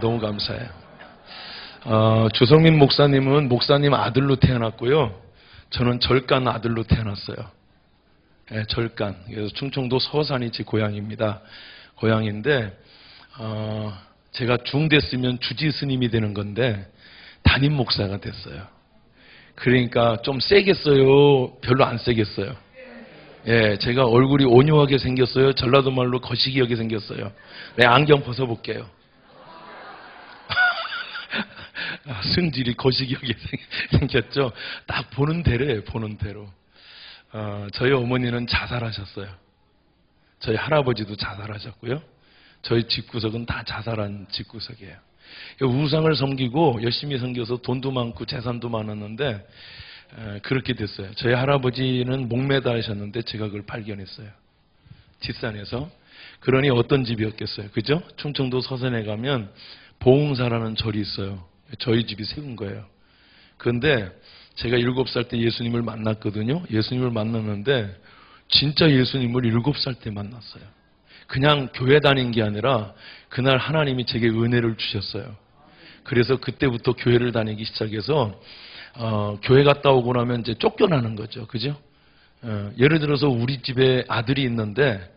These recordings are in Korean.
너무 감사해요. 주성민 목사님은 목사님 아들로 태어났고요. 저는 절간 아들로 태어났어요. 절간. 그래서 충청도 서산이 제 고향입니다. 고향인데, 제가 중 됐으면 주지 스님이 되는 건데, 담임 목사가 됐어요. 그러니까 좀 세겠어요? 별로 안 세겠어요? 제가 얼굴이 온유하게 생겼어요? 전라도 말로 거시기하게 생겼어요? 네, 안경 벗어볼게요. 승질이 거시기하게 생겼죠? 딱 보는 대로예요, 보는 대로. 저희 어머니는 자살하셨어요. 저희 할아버지도 자살하셨고요. 저희 집구석은 다 자살한 집구석이에요. 우상을 섬기고 열심히 섬겨서 돈도 많고 재산도 많았는데 그렇게 됐어요. 저희 할아버지는 목매달으셨는데 제가 그걸 발견했어요. 뒷산에서. 그러니 어떤 집이었겠어요. 그죠? 충청도 서산에 가면 보응사라는 절이 있어요. 저희 집이 세운 거예요. 그런데 제가 7살 때 예수님을 만났거든요. 예수님을 만났는데 진짜 예수님을 7살 때 만났어요. 그냥 교회 다닌 게 아니라 그날 하나님이 제게 은혜를 주셨어요. 그래서 그때부터 교회를 다니기 시작해서 교회 갔다 오고 나면 이제 쫓겨나는 거죠. 그죠? 예를 들어서 우리 집에 아들이 있는데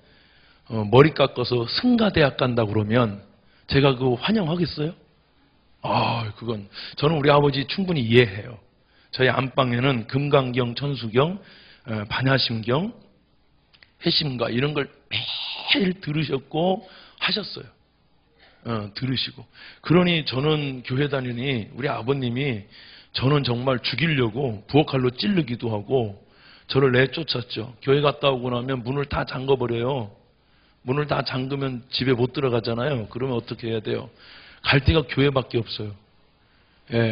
머리 깎아서 승가대학 간다 그러면 제가 그거 환영하겠어요? 그건 저는 우리 아버지 충분히 이해해요. 저희 안방에는 금강경, 천수경, 반야심경, 해심가 이런 걸 매일 들으셨고 하셨어요. 들으시고. 그러니 저는 교회 다니니 우리 아버님이 저는 정말 죽이려고 부엌칼로 찌르기도 하고 저를 내쫓았죠. 교회 갔다 오고 나면 문을 다 잠궈버려요. 문을 다 잠그면 집에 못 들어가잖아요. 그러면 어떻게 해야 돼요? 갈 데가 교회밖에 없어요.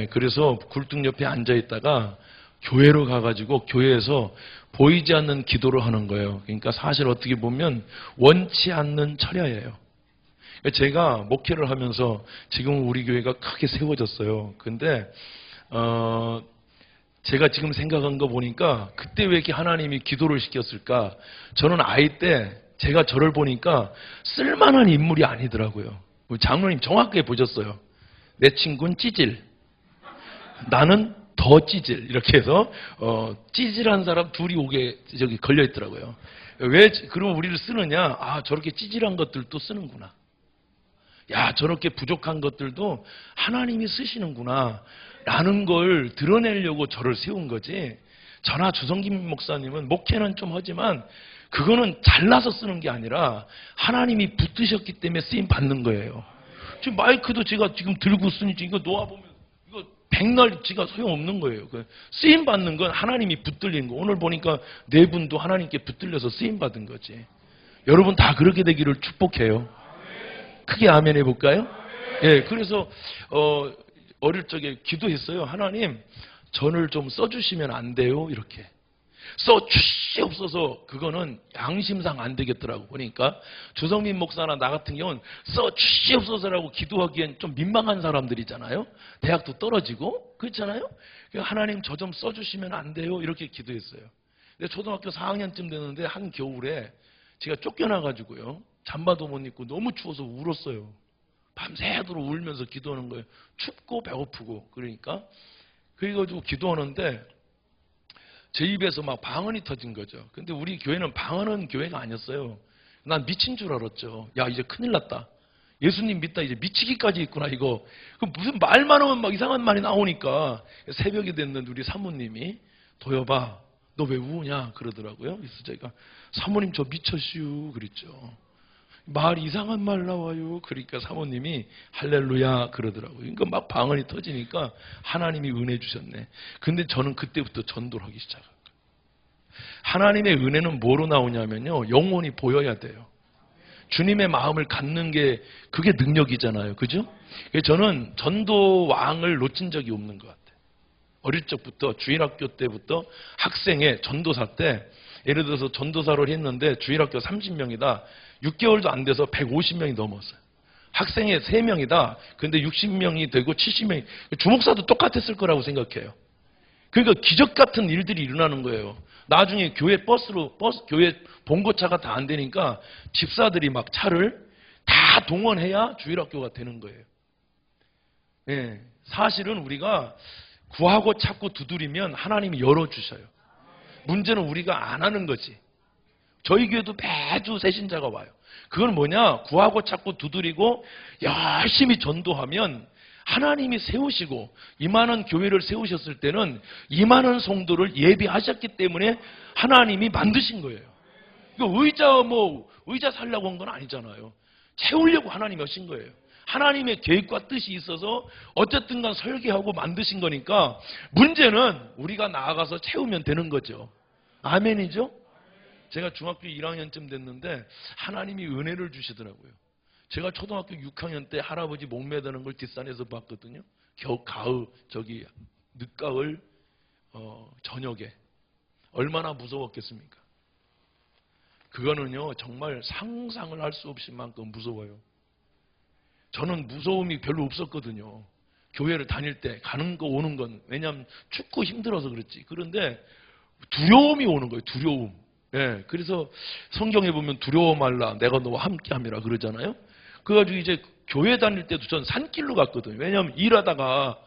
그래서 굴뚝 옆에 앉아있다가 교회로 가가지고 교회에서 보이지 않는 기도를 하는 거예요. 그러니까 사실 어떻게 보면 원치 않는 철야예요. 제가 목회를 하면서 지금 우리 교회가 크게 세워졌어요. 근데 제가 지금 생각한 거 보니까 그때 왜 이렇게 하나님이 기도를 시켰을까? 저는 아이 때 제가 저를 보니까 쓸만한 인물이 아니더라고요. 우리 장로님 정확하게 보셨어요. 내 친구는 찌질, 나는 더 찌질. 이렇게 해서 찌질한 사람 둘이 오게 저기 걸려 있더라고요. 왜 그러면 우리를 쓰느냐? 저렇게 찌질한 것들도 쓰는구나. 야, 저렇게 부족한 것들도 하나님이 쓰시는구나 라는 걸 드러내려고 저를 세운 거지. 저나 주성김 목사님은 목회는 좀 하지만 그거는 잘나서 쓰는 게 아니라 하나님이 붙드셨기 때문에 쓰임 받는 거예요. 지금 마이크도 제가 지금 들고 쓰니 이거 놓아보면 이거 백날치가 소용없는 거예요. 쓰임 받는 건 하나님이 붙들린 거. 오늘 보니까 네 분도 하나님께 붙들려서 쓰임 받은 거지. 여러분 다 그렇게 되기를 축복해요. 크게 아멘 해볼까요? 그래서 어릴 적에 기도했어요. 하나님, 저를 좀 써주시면 안 돼요? 이렇게. 써주시옵소서. 그거는 양심상 안 되겠더라고. 보니까 주성민 목사나 나 같은 경우는 써주시옵소서라고 기도하기엔 좀 민망한 사람들이잖아요. 대학도 떨어지고 그렇잖아요. 하나님 저 좀 써주시면 안 돼요? 이렇게 기도했어요. 근데 초등학교 4학년쯤 됐는데 한 겨울에 제가 쫓겨나가지고요. 잠바도 못 입고 너무 추워서 울었어요. 밤새도록 울면서 기도하는 거예요. 춥고 배고프고. 그러니까 그래가지고 기도하는데 제 입에서 막 방언이 터진 거죠. 근데 우리 교회는 방언은 교회가 아니었어요. 난 미친 줄 알았죠. 야, 이제 큰일 났다. 예수님 믿다 이제 미치기까지 있구나 이거. 무슨 말만 하면 막 이상한 말이 나오니까 새벽이 됐는데 우리 사모님이 도여봐, 너 왜 우냐 그러더라고요. 그래서 제가 사모님 저 미쳤슈 그랬죠. 말 이상한 말 나와요. 그러니까 사모님이 할렐루야 그러더라고요. 그러니까 막 방언이 터지니까 하나님이 은혜 주셨네. 근데 저는 그때부터 전도를 하기 시작한 거예요. 하나님의 은혜는 뭐로 나오냐면요. 영혼이 보여야 돼요. 주님의 마음을 갖는 게 그게 능력이잖아요. 그죠? 저는 전도 왕을 놓친 적이 없는 것 같아요. 어릴 적부터 주일학교 때부터 학생회 전도사 때 예를 들어서 전도사를 했는데 주일학교 30명이다. 6개월도 안 돼서 150명이 넘었어요. 학생회 3명이다. 근데 60명이 되고 70명이. 주목사도 똑같았을 거라고 생각해요. 그러니까 기적 같은 일들이 일어나는 거예요. 나중에 교회 교회 봉고차가 다 안 되니까 집사들이 막 차를 다 동원해야 주일학교가 되는 거예요. 예, 사실은 우리가 구하고 찾고 두드리면 하나님이 열어주셔요. 문제는 우리가 안 하는 거지. 저희 교회도 매주 새신자가 와요. 그건 뭐냐? 구하고 찾고 두드리고 열심히 전도하면 하나님이 세우시고 이만한 교회를 세우셨을 때는 이만한 성도를 예비하셨기 때문에 하나님이 만드신 거예요. 의자 살려고 한 건 아니잖아요. 채우려고 하나님이 하신 거예요. 하나님의 계획과 뜻이 있어서 어쨌든 간 설계하고 만드신 거니까 문제는 우리가 나아가서 채우면 되는 거죠. 아멘이죠? 제가 중학교 1학년쯤 됐는데 하나님이 은혜를 주시더라고요. 제가 초등학교 6학년 때 할아버지 목 매다는 걸 뒷산에서 봤거든요. 늦가을 저녁에. 얼마나 무서웠겠습니까? 그거는요 정말 상상을 할 수 없을 만큼 무서워요. 저는 무서움이 별로 없었거든요. 교회를 다닐 때 가는 거 오는 건. 왜냐하면 춥고 힘들어서 그렇지. 그런데 두려움이 오는 거예요. 두려움. 예, 그래서 성경에 보면 두려워 말라 내가 너와 함께함이라 그러잖아요. 그래가지고 이제 교회 다닐 때도 전 산길로 갔거든요. 왜냐하면 일하다가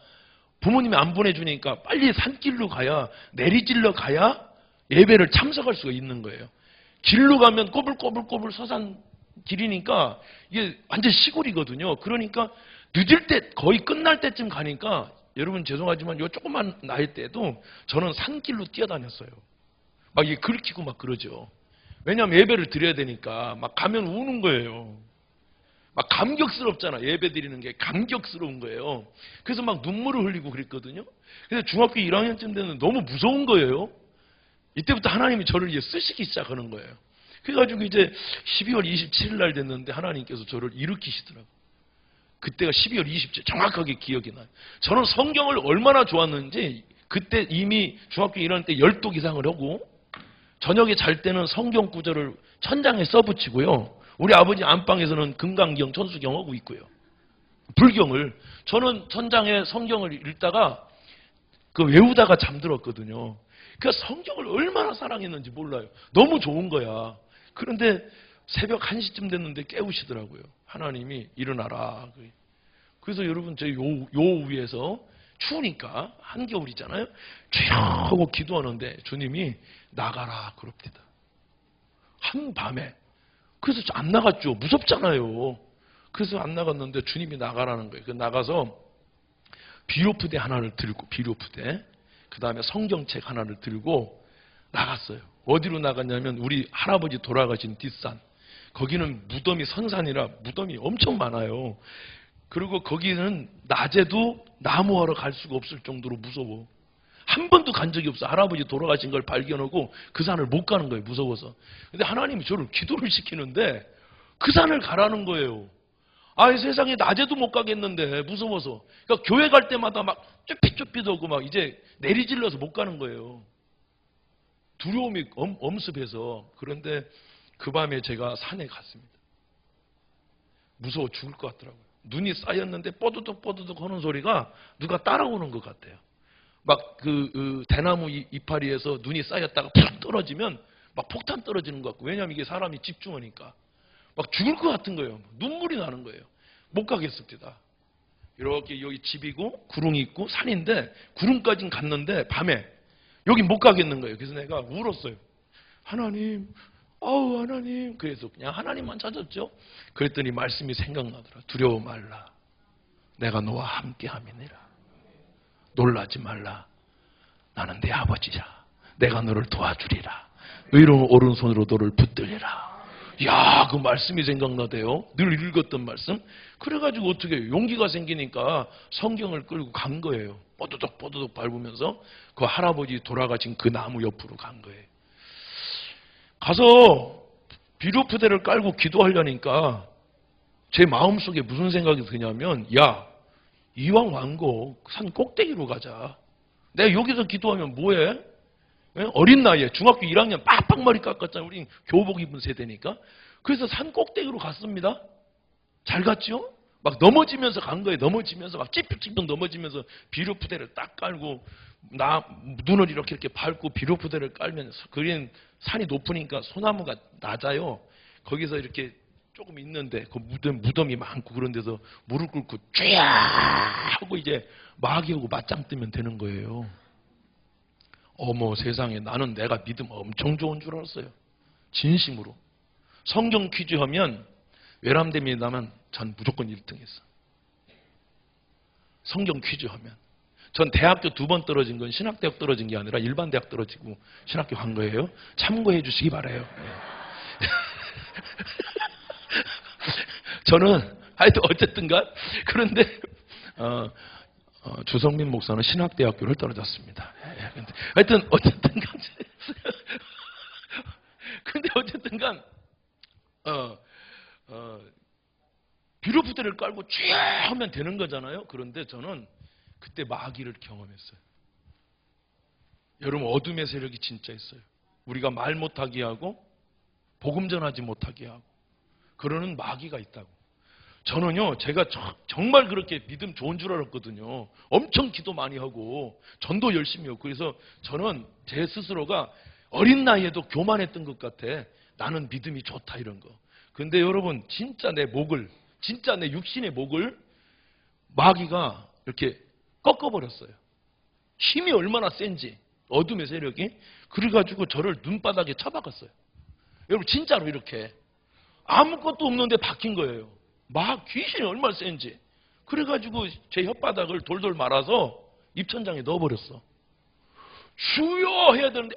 부모님이 안 보내주니까 빨리 산길로 가야 내리질러 가야 예배를 참석할 수가 있는 거예요. 길로 가면 꼬불꼬불꼬불 서산 길이니까 이게 완전 시골이거든요. 그러니까 늦을 때 거의 끝날 때쯤 가니까 여러분 죄송하지만 요 조그만 나이 때도 저는 산길로 뛰어다녔어요. 막 이게 긁히고 막 그러죠. 왜냐하면 예배를 드려야 되니까 막 가면 우는 거예요. 막 감격스럽잖아. 예배 드리는 게 감격스러운 거예요. 그래서 막 눈물을 흘리고 그랬거든요. 근데 중학교 1학년쯤 되면 너무 무서운 거예요. 이때부터 하나님이 저를 이제 쓰시기 시작하는 거예요. 그래가지고 이제 12월 27일 날 됐는데 하나님께서 저를 일으키시더라고요. 그때가 12월 27일 정확하게 기억이 나요. 저는 성경을 얼마나 좋았는지 그때 이미 중학교 1학년 때 10독 이상을 하고 저녁에 잘 때는 성경 구절을 천장에 써붙이고요. 우리 아버지 안방에서는 금강경, 천수경 하고 있고요. 불경을. 저는 천장에 성경을 읽다가 외우다가 잠들었거든요. 그러니까 성경을 얼마나 사랑했는지 몰라요. 너무 좋은 거야. 그런데 새벽 1시쯤 됐는데 깨우시더라고요. 하나님이 일어나라. 그래서 여러분 저희 요 위에서 추우니까 한겨울이잖아요. 조용하고 기도하는데 주님이 나가라 그럽니다. 한밤에. 그래서 안 나갔죠. 무섭잖아요. 그래서 안 나갔는데 주님이 나가라는 거예요. 그래서 나가서 비료푸대 하나를 들고 비료푸대 그 다음에 성경책 하나를 들고 나갔어요. 어디로 나갔냐면 우리 할아버지 돌아가신 뒷산. 거기는 무덤이 선산이라 무덤이 엄청 많아요. 그리고 거기는 낮에도 나무하러 갈 수가 없을 정도로 무서워. 한 번도 간 적이 없어. 할아버지 돌아가신 걸 발견하고 그 산을 못 가는 거예요. 무서워서. 근데 하나님이 저를 기도를 시키는데 그 산을 가라는 거예요. 아, 세상에 낮에도 못 가겠는데 무서워서. 그러니까 교회 갈 때마다 막 쭈삣쭈삣하고 막 이제 내리질러서 못 가는 거예요. 두려움이 엄습해서. 그런데 그 밤에 제가 산에 갔습니다. 무서워 죽을 것 같더라고요. 눈이 쌓였는데 뽀드득 뽀드득 하는 소리가 누가 따라오는 것 같아요. 막 대나무 이파리에서 눈이 쌓였다가 푹 떨어지면 막 폭탄 떨어지는 것 같고. 왜냐하면 이게 사람이 집중하니까 막 죽을 것 같은 거예요. 눈물이 나는 거예요. 못 가겠습니다. 이렇게 여기 집이고 구릉이 있고 산인데 구릉까지는 갔는데 밤에 여기 못 가겠는 거예요. 그래서 내가 울었어요. 하나님, 아우 하나님. 그래서 그냥 하나님만 찾았죠. 그랬더니 말씀이 생각나더라. 두려워 말라. 내가 너와 함께함이니라. 놀라지 말라. 나는 네 아버지야. 내가 너를 도와주리라. 의로운 오른손으로 너를 붙들리라. 이야, 그 말씀이 생각나대요. 늘 읽었던 말씀. 그래가지고 어떻게 해요? 용기가 생기니까 성경을 끌고 간 거예요. 뽀드득 뽀드득 밟으면서 그 할아버지 돌아가신 그 나무 옆으로 간 거예요. 가서 비료푸대를 깔고 기도하려니까 제 마음속에 무슨 생각이 드냐면, 야, 이왕 완고 산 꼭대기로 가자. 내가 여기서 기도하면 뭐해? 어린 나이에 중학교 1학년 빡빡 머리 깎았잖아요. 우리 교복 입은 세대니까. 그래서 산 꼭대기로 갔습니다. 잘 갔죠? 막 넘어지면서 간 거예요. 넘어지면서 막 찌뿌찌뿌 넘어지면서 비료푸대를 딱 깔고 눈을 이렇게 밟고 비료푸대를 깔면서 그린 산이 높으니까 소나무가 낮아요. 거기서 이렇게 조금 있는데 그 무덤이 많고 그런 데서 무릎 꿇고 쥐야 하고 이제 마귀하고 맞짱 뜨면 되는 거예요. 어머 세상에 나는 내가 믿음 엄청 좋은 줄 알았어요. 진심으로. 성경 퀴즈 하면 외람됨이 나면 전 무조건 1등 했어. 성경 퀴즈 하면. 전 대학교 2번 떨어진 건 신학대학 떨어진 게 아니라 일반 대학 떨어지고 신학교 간 거예요. 참고해 주시기 바라요. 저는 하여튼 어쨌든간 그런데 주성민 목사는 신학대학교를 떨어졌습니다. 하여튼 어쨌든간 근데 어쨌든간 비료푸대를 깔고 쥐 하면 되는 거잖아요. 그런데 저는 그때 마귀를 경험했어요. 여러분 어둠의 세력이 진짜 있어요. 우리가 말 못하게 하고 복음 전하지 못하게 하고 그러는 마귀가 있다고. 저는요 제가 정말 그렇게 믿음 좋은 줄 알았거든요. 엄청 기도 많이 하고 전도 열심히 하고 그래서 저는 제 스스로가 어린 나이에도 교만했던 것 같아. 나는 믿음이 좋다 이런 거. 근데 여러분 진짜 내 육신의 목을 마귀가 이렇게 꺾어버렸어요. 힘이 얼마나 센지 어둠의 세력이 그래가지고 저를 눈바닥에 쳐박았어요. 여러분 진짜로 이렇게 아무것도 없는데 박힌 거예요. 막 귀신이 얼마나 센지. 그래가지고 제 혓바닥을 돌돌 말아서 입천장에 넣어버렸어. 주여 해야 되는데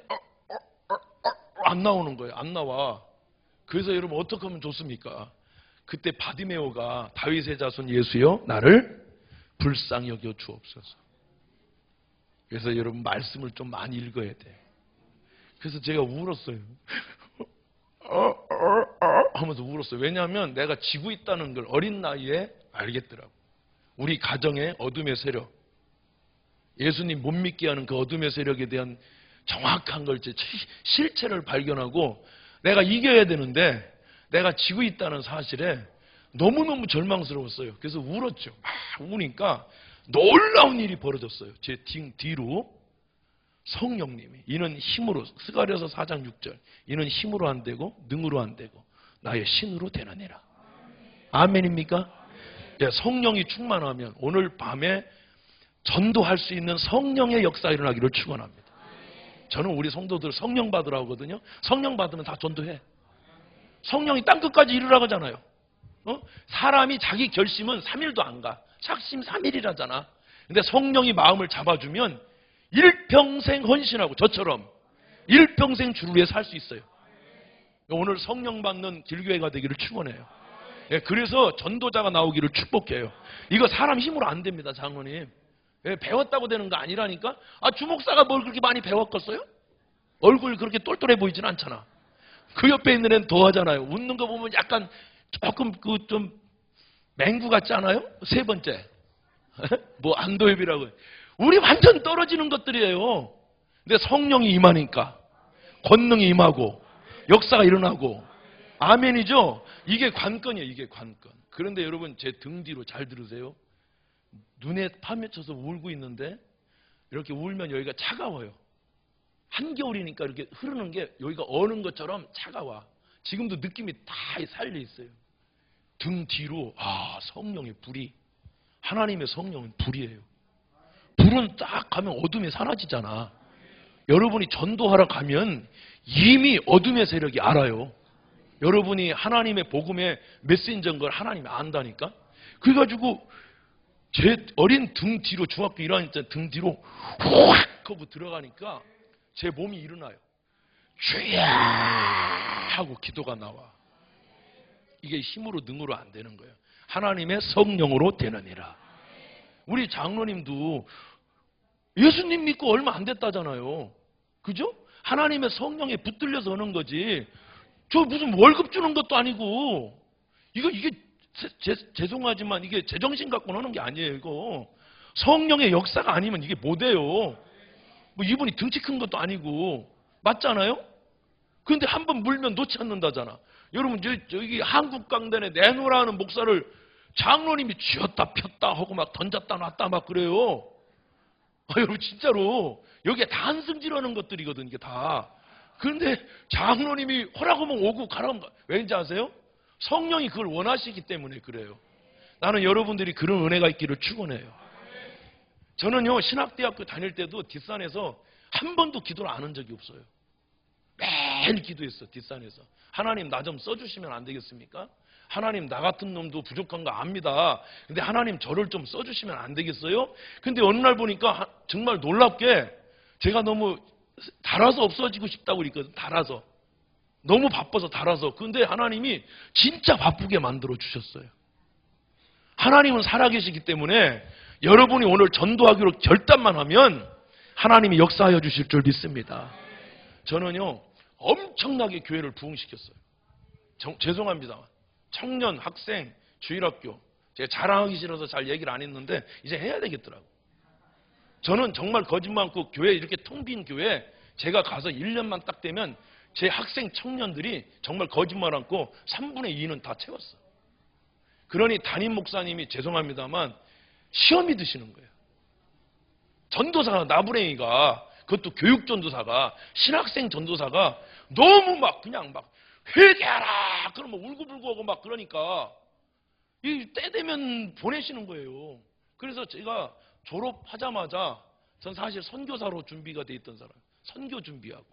안 나오는 거예요. 안 나와. 그래서 여러분 어떻게 하면 좋습니까? 그때 바디메오가 다윗의 자손 예수여 나를 불쌍히 여겨 주옵소서. 그래서 여러분 말씀을 좀 많이 읽어야 돼. 그래서 제가 울었어요. 하면서 울었어요. 왜냐하면 내가 지고 있다는 걸 어린 나이에 알겠더라고. 우리 가정의 어둠의 세력, 예수님 못 믿게 하는 그 어둠의 세력에 대한 정확한 걸 실체를 발견하고 내가 이겨야 되는데 내가 지고 있다는 사실에 너무너무 절망스러웠어요. 그래서 울었죠. 막 우니까 놀라운 일이 벌어졌어요. 제 뒤로 성령님이 이는 힘으로 스가랴서 4장 6절 이는 힘으로 안 되고 능으로 안 되고 나의 신으로 되느니라. 아멘입니까? 성령이 충만하면 오늘 밤에 전도할 수 있는 성령의 역사 일어나기를 축원합니다. 저는 우리 성도들 성령 받으라고 하거든요. 성령 받으면 다 전도해. 성령이 땅끝까지 이르라고 하잖아요. 사람이 자기 결심은 3일도 안 가. 착심 3일이라잖아. 근데 성령이 마음을 잡아주면 일평생 헌신하고 저처럼 일평생 주를 위해 살 수 있어요. 오늘 성령 받는 길교회가 되기를 축원해요. 그래서 전도자가 나오기를 축복해요. 이거 사람 힘으로 안 됩니다, 장로님. 배웠다고 되는 거 아니라니까? 주목사가 뭘 그렇게 많이 배웠겠어요? 얼굴 그렇게 똘똘해 보이진 않잖아. 그 옆에 있는 애는 더 하잖아요. 웃는 거 보면 약간 조금 좀 맹구 같지 않아요? 세 번째. 뭐 안도엽이라고. 우리 완전 떨어지는 것들이에요. 근데 성령이 임하니까 권능이 임하고 역사가 일어나고 아멘이죠? 이게 관건이에요. 이게 관건. 그런데 여러분 제 등 뒤로 잘 들으세요. 눈에 파묻혀서 울고 있는데 이렇게 울면 여기가 차가워요. 한겨울이니까 이렇게 흐르는 게 여기가 어는 것처럼 차가워. 지금도 느낌이 다 살려 있어요. 등 뒤로 성령의 불이 하나님의 성령은 불이에요. 불은 딱 가면 어둠이 사라지잖아. 여러분이 전도하러 가면 이미 어둠의 세력이 알아요. 여러분이 하나님의 복음의 메신저인 걸 하나님이 안다니까. 그래가지고 제 어린 등 뒤로 중학교 1학년 때 등 뒤로 확 하고 들어가니까 제 몸이 일어나요. 주야 하고 기도가 나와. 이게 힘으로 능으로 안 되는 거예요. 하나님의 성령으로 되느니라. 우리 장로님도 예수님 믿고 얼마 안 됐다잖아요. 그죠? 하나님의 성령에 붙들려서 하는 거지. 저 무슨 월급 주는 것도 아니고 이게 죄송하지만 이게 제정신 갖고 하는 게 아니에요. 이거 성령의 역사가 아니면 이게 못 해요. 뭐 이분이 등치 큰 것도 아니고 맞잖아요. 그런데 한번 물면 놓지 않는다잖아. 여러분 여기 한국 강단에 내노라는 목사를 장로님이 쥐었다 폈다 하고 막 던졌다 놨다 막 그래요. 여러분 진짜로 여기에 다 한승질하는 것들이거든 이게 다. 그런데 장로님이 허락하면 오고 가라면 가. 왠지 아세요? 성령이 그걸 원하시기 때문에 그래요. 나는 여러분들이 그런 은혜가 있기를 축원해요. 저는요 신학대학교 다닐 때도 뒷산에서 한 번도 기도를 안 한 적이 없어요. 매일 기도했어. 뒷산에서. 하나님 나 좀 써주시면 안 되겠습니까? 하나님 나 같은 놈도 부족한 거 압니다. 근데 하나님 저를 좀 써주시면 안 되겠어요? 근데 어느 날 보니까 정말 놀랍게 제가 너무 달아서 없어지고 싶다고 그랬거든. 달아서. 너무 바빠서 달아서. 근데 하나님이 진짜 바쁘게 만들어 주셨어요. 하나님은 살아계시기 때문에 여러분이 오늘 전도하기로 결단만 하면 하나님이 역사하여 주실 줄 믿습니다. 저는요 엄청나게 교회를 부흥시켰어요. 죄송합니다. 청년, 학생, 주일학교 제가 자랑하기 싫어서 잘 얘기를 안 했는데 이제 해야 되겠더라고요. 저는 정말 거짓말 않고 교회 이렇게 텅 빈 교회 제가 가서 1년만 딱 되면 제 학생 청년들이 정말 거짓말 않고 3분의 2는 다 채웠어. 그러니 담임 목사님이 죄송합니다만 시험이 드시는 거예요. 전도사가 나부랭이가 그것도 교육 전도사가 신학생 전도사가 너무 막 그냥 막 회개하라 그러면 울고불고 하고 막 그러니까 이 때 되면 보내시는 거예요. 그래서 제가 졸업하자마자 전 사실 선교사로 준비가 돼 있던 사람, 선교 준비하고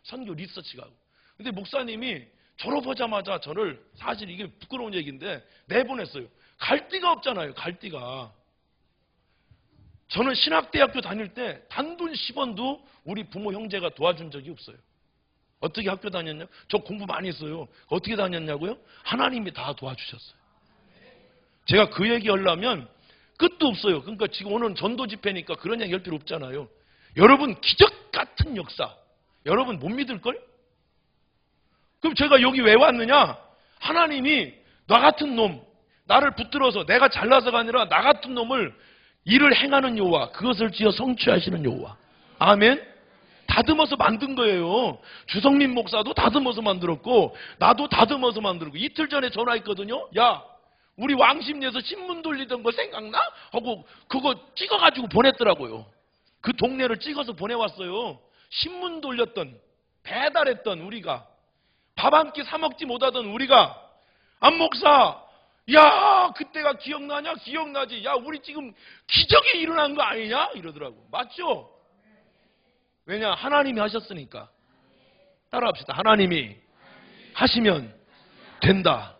선교 리서치 가고. 근데 목사님이 졸업하자마자 저를 사실 이게 부끄러운 얘기인데 내보냈어요. 갈 데가 없잖아요. 갈 데가. 저는 신학대학교 다닐 때 단돈 10원도 우리 부모 형제가 도와준 적이 없어요. 어떻게 학교 다녔냐? 저 공부 많이 했어요. 어떻게 다녔냐고요? 하나님이 다 도와주셨어요. 제가 그 얘기 하려면 끝도 없어요. 그러니까 지금 오늘 전도 집회니까 그런 얘기 할 필요 없잖아요. 여러분 기적 같은 역사 여러분 못 믿을걸? 그럼 제가 여기 왜 왔느냐? 하나님이 나 같은 놈 나를 붙들어서 내가 잘나서가 아니라 나 같은 놈을 일을 행하는 여호와 그것을 지어 성취하시는 여호와 아멘. 다듬어서 만든 거예요. 주성민 목사도 다듬어서 만들었고 나도 다듬어서 만들고 이틀 전에 전화했거든요. 야 우리 왕십리에서 신문 돌리던 거 생각나? 하고 그거 찍어가지고 보냈더라고요. 그 동네를 찍어서 보내왔어요. 신문 돌렸던 배달했던 우리가 밥 한 끼 사 먹지 못하던 우리가 안 목사 야 그때가 기억나냐? 기억나지. 야 우리 지금 기적이 일어난 거 아니냐? 이러더라고. 맞죠? 왜냐? 하나님이 하셨으니까. 따라합시다. 하나님이 하시면 된다.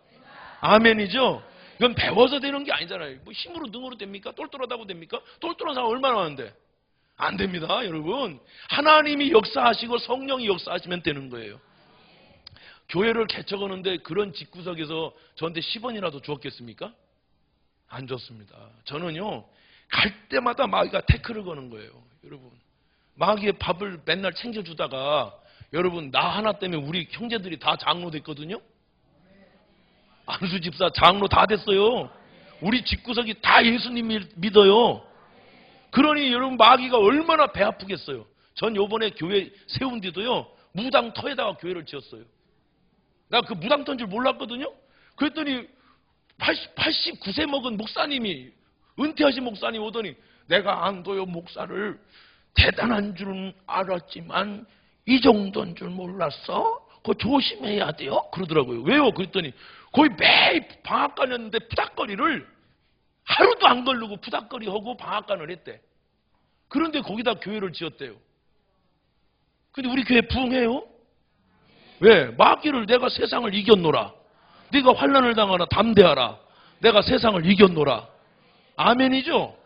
아멘이죠? 이건 배워서 되는 게 아니잖아요. 뭐 힘으로 능으로 됩니까? 똘똘하다고 됩니까? 똘똘한 사람 얼마나 많은데? 안 됩니다, 여러분. 하나님이 역사하시고 성령이 역사하시면 되는 거예요. 교회를 개척하는데 그런 집구석에서 저한테 10원이라도 주었겠습니까? 안 줬습니다. 저는요 갈 때마다 마귀가 태클을 거는 거예요. 여러분 마귀의 밥을 맨날 챙겨주다가 여러분 나 하나 때문에 우리 형제들이 다 장로 됐거든요. 안수 집사 장로 다 됐어요. 우리 집구석이 다 예수님 믿어요. 그러니 여러분 마귀가 얼마나 배 아프겠어요. 전 요번에 교회 세운 뒤도요 무당터에다가 교회를 지었어요. 나 그 무당터인 줄 몰랐거든요. 그랬더니 89세 먹은 목사님이 은퇴하신 목사님 오더니 내가 안도요 목사를 대단한 줄은 알았지만 이 정도인 줄 몰랐어? 그거 조심해야 돼요? 그러더라고요. 왜요? 그랬더니 거의 매일 방앗간이었는데 푸닥거리를 하루도 안 걸르고 푸닥거리하고 방앗간을 했대. 그런데 거기다 교회를 지었대요. 근데 우리 교회 부흥해요? 왜? 마귀를 내가 세상을 이겼노라. 네가 환난을 당하나 담대하라. 내가 세상을 이겼노라. 아멘이죠?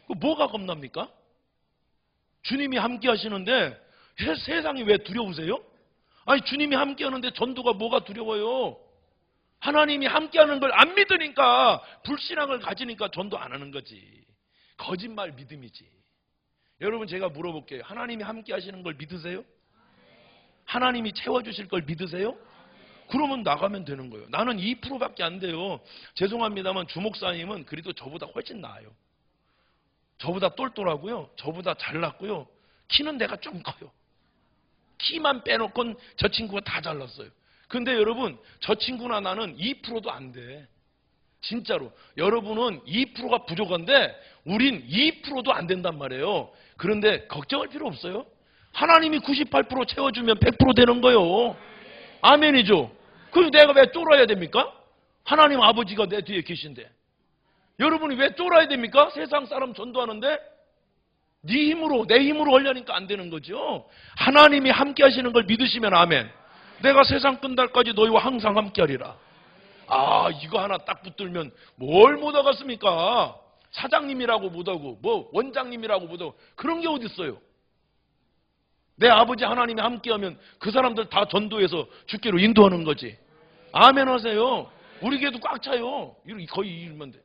그 뭐가 겁납니까? 주님이 함께 하시는데 세상이 왜 두려우세요? 아니 주님이 함께 하는데 전도가 뭐가 두려워요? 하나님이 함께 하는 걸 안 믿으니까 불신앙을 가지니까 전도 안 하는 거지. 거짓말 믿음이지. 여러분 제가 물어볼게요. 하나님이 함께 하시는 걸 믿으세요? 하나님이 채워주실 걸 믿으세요? 그러면 나가면 되는 거예요. 나는 2%밖에 안 돼요. 죄송합니다만 주목사님은 그래도 저보다 훨씬 나아요. 저보다 똘똘하고요. 저보다 잘났고요. 키는 내가 좀 커요. 키만 빼놓고는 저 친구가 다 잘났어요. 근데 여러분 저 친구나 나는 2%도 안 돼. 진짜로. 여러분은 2%가 부족한데 우린 2%도 안 된단 말이에요. 그런데 걱정할 필요 없어요. 하나님이 98% 채워주면 100% 되는 거예요. 아멘이죠. 그럼 내가 왜 쫄아야 됩니까? 하나님 아버지가 내 뒤에 계신데. 여러분이 왜 쫄아야 됩니까? 세상 사람 전도하는데 네 힘으로 내 힘으로 하려니까 안 되는 거죠. 하나님이 함께 하시는 걸 믿으시면 아멘. 내가 세상 끝날까지 너희와 항상 함께 하리라. 아, 이거 하나 딱 붙들면 뭘 못 하겠습니까? 사장님이라고 못하고 뭐 원장님이라고 못하고 그런 게 어디 있어요. 내 아버지 하나님이 함께하면 그 사람들 다 전도해서 주께로 인도하는 거지. 아멘 하세요. 우리 교회도 꽉 차요. 거의 이러면 돼.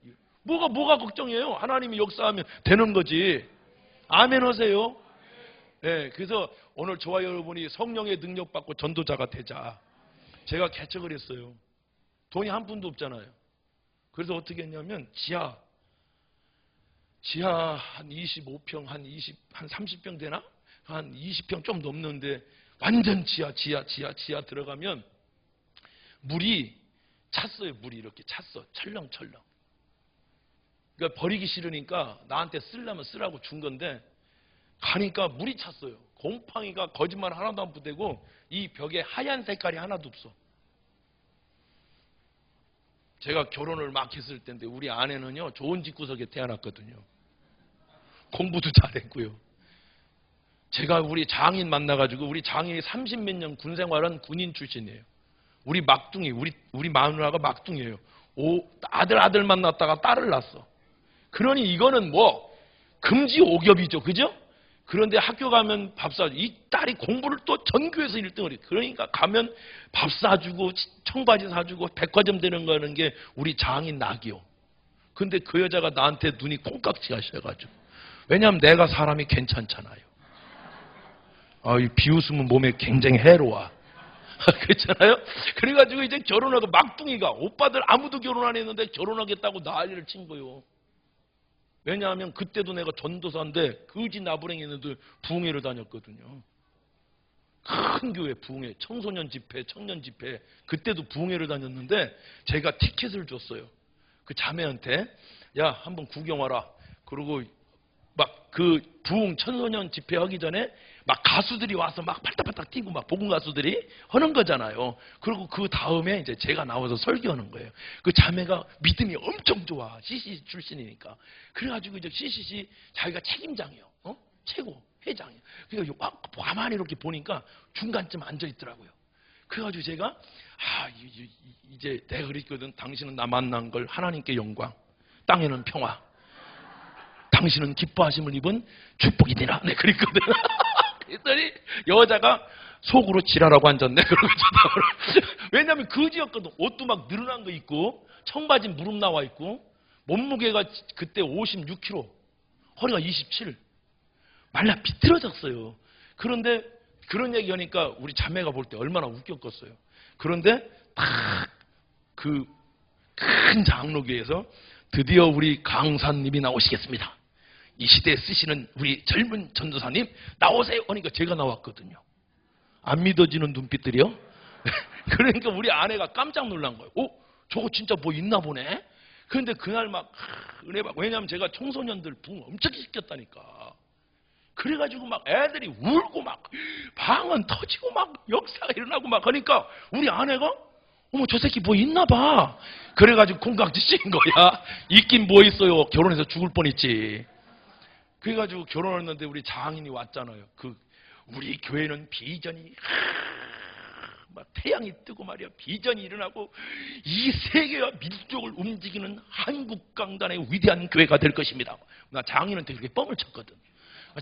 뭐가 걱정이에요. 하나님이 역사하면 되는 거지. 아멘 하세요. 네, 그래서 오늘 저와 여러분이 성령의 능력 받고 전도자가 되자. 제가 개척을 했어요. 돈이 한 푼도 없잖아요. 그래서 어떻게 했냐면 지하 한 25평, 한 30평 되나? 한 20평 좀 넘는데 완전 지하 들어가면 물이 찼어요. 물이 이렇게 찼어. 철렁철렁. 그러니까 버리기 싫으니까 나한테 쓰려면 쓰라고 준 건데 가니까 물이 찼어요. 곰팡이가 거짓말 하나도 안 부대고 이 벽에 하얀 색깔이 하나도 없어. 제가 결혼을 막 했을 때인데 우리 아내는요 좋은 집구석에 태어났거든요. 공부도 잘했고요. 제가 우리 장인 만나가지고 우리 장인이 30몇 년 군 생활한 군인 출신이에요. 우리 막둥이 우리 마누라가 막둥이에요. 아들 만났다가 딸을 낳았어. 그러니 이거는 뭐 금지 오겹이죠, 그죠? 그런데 학교 가면 밥 사주고 이 딸이 공부를 또 전교에서 1등을 해. 그러니까 가면 밥 사주고 청바지 사주고 백화점 되는 거는 게 우리 장인 낙이요. 근데 그 여자가 나한테 눈이 콩깍지 가셔가지고 왜냐하면 내가 사람이 괜찮잖아요. 이 비웃음은 몸에 굉장히 해로워. 그렇잖아요? 그래가지고 이제 결혼하고 막둥이가 오빠들 아무도 결혼 안 했는데 결혼하겠다고 난리를 친 거예요. 왜냐하면 그때도 내가 전도사인데 거지 나부랭이 있는데 부흥회를 다녔거든요. 큰 교회 부흥회, 청소년 집회, 청년 집회 그때도 부흥회를 다녔는데 제가 티켓을 줬어요. 그 자매한테 야 한번 구경 와라. 그리고 막 그 부흥 청소년 집회 하기 전에 막 가수들이 와서 막 팔딱팔딱 뛰고 막 복음 가수들이 하는 거잖아요. 그리고 그 다음에 이제 제가 나와서 설교하는 거예요. 그 자매가 믿음이 엄청 좋아. CCC 출신이니까. 그래가지고 이제 CCC 자기가 책임장이요. 최고 회장이요. 그래서 가만히 이렇게 보니까 중간쯤 앉아 있더라고요. 그래가지고 제가 이제 내가 그랬거든. 당신은 나 만난 걸 하나님께 영광, 땅에는 평화. 당신은 기뻐하심을 입은 축복이 되라. 네, 그랬거든. 그랬더니 여자가 속으로 지랄하고 앉았네. 왜냐하면 거지였거든. 옷도 막 늘어난 거 입고 청바지 무릎 나와 있고 몸무게가 그때 56kg, 허리가 27. 말라 비틀어졌어요. 그런데 그런 얘기하니까 우리 자매가 볼 때 얼마나 웃겼겠어요. 그런데 딱 그 큰 장로교에서 드디어 우리 강사님이 나오시겠습니다. 이 시대에 쓰시는 우리 젊은 전도사님 나오세요 하니까 제가 나왔거든요. 안 믿어지는 눈빛들이요. 그러니까 우리 아내가 깜짝 놀란 거예요. 저거 진짜 뭐 있나 보네. 그런데 그날 막 은혜 받고 왜냐하면 제가 청소년들 부흥 엄청 시켰다니까. 그래가지고 막 애들이 울고 막 방언 터지고 막 역사가 일어나고 막 하니까 우리 아내가 어머 저 새끼 뭐 있나 봐. 그래가지고 콩깍지 씌인 거야. 있긴 뭐 있어요. 결혼해서 죽을 뻔했지. 그래가지고 결혼했는데 우리 장인이 왔잖아요. 우리 교회는 비전이 막 태양이 뜨고 말이야. 비전이 일어나고 이 세계와 민족을 움직이는 한국 강단의 위대한 교회가 될 것입니다. 나 장인한테 그렇게 뻥을 쳤거든.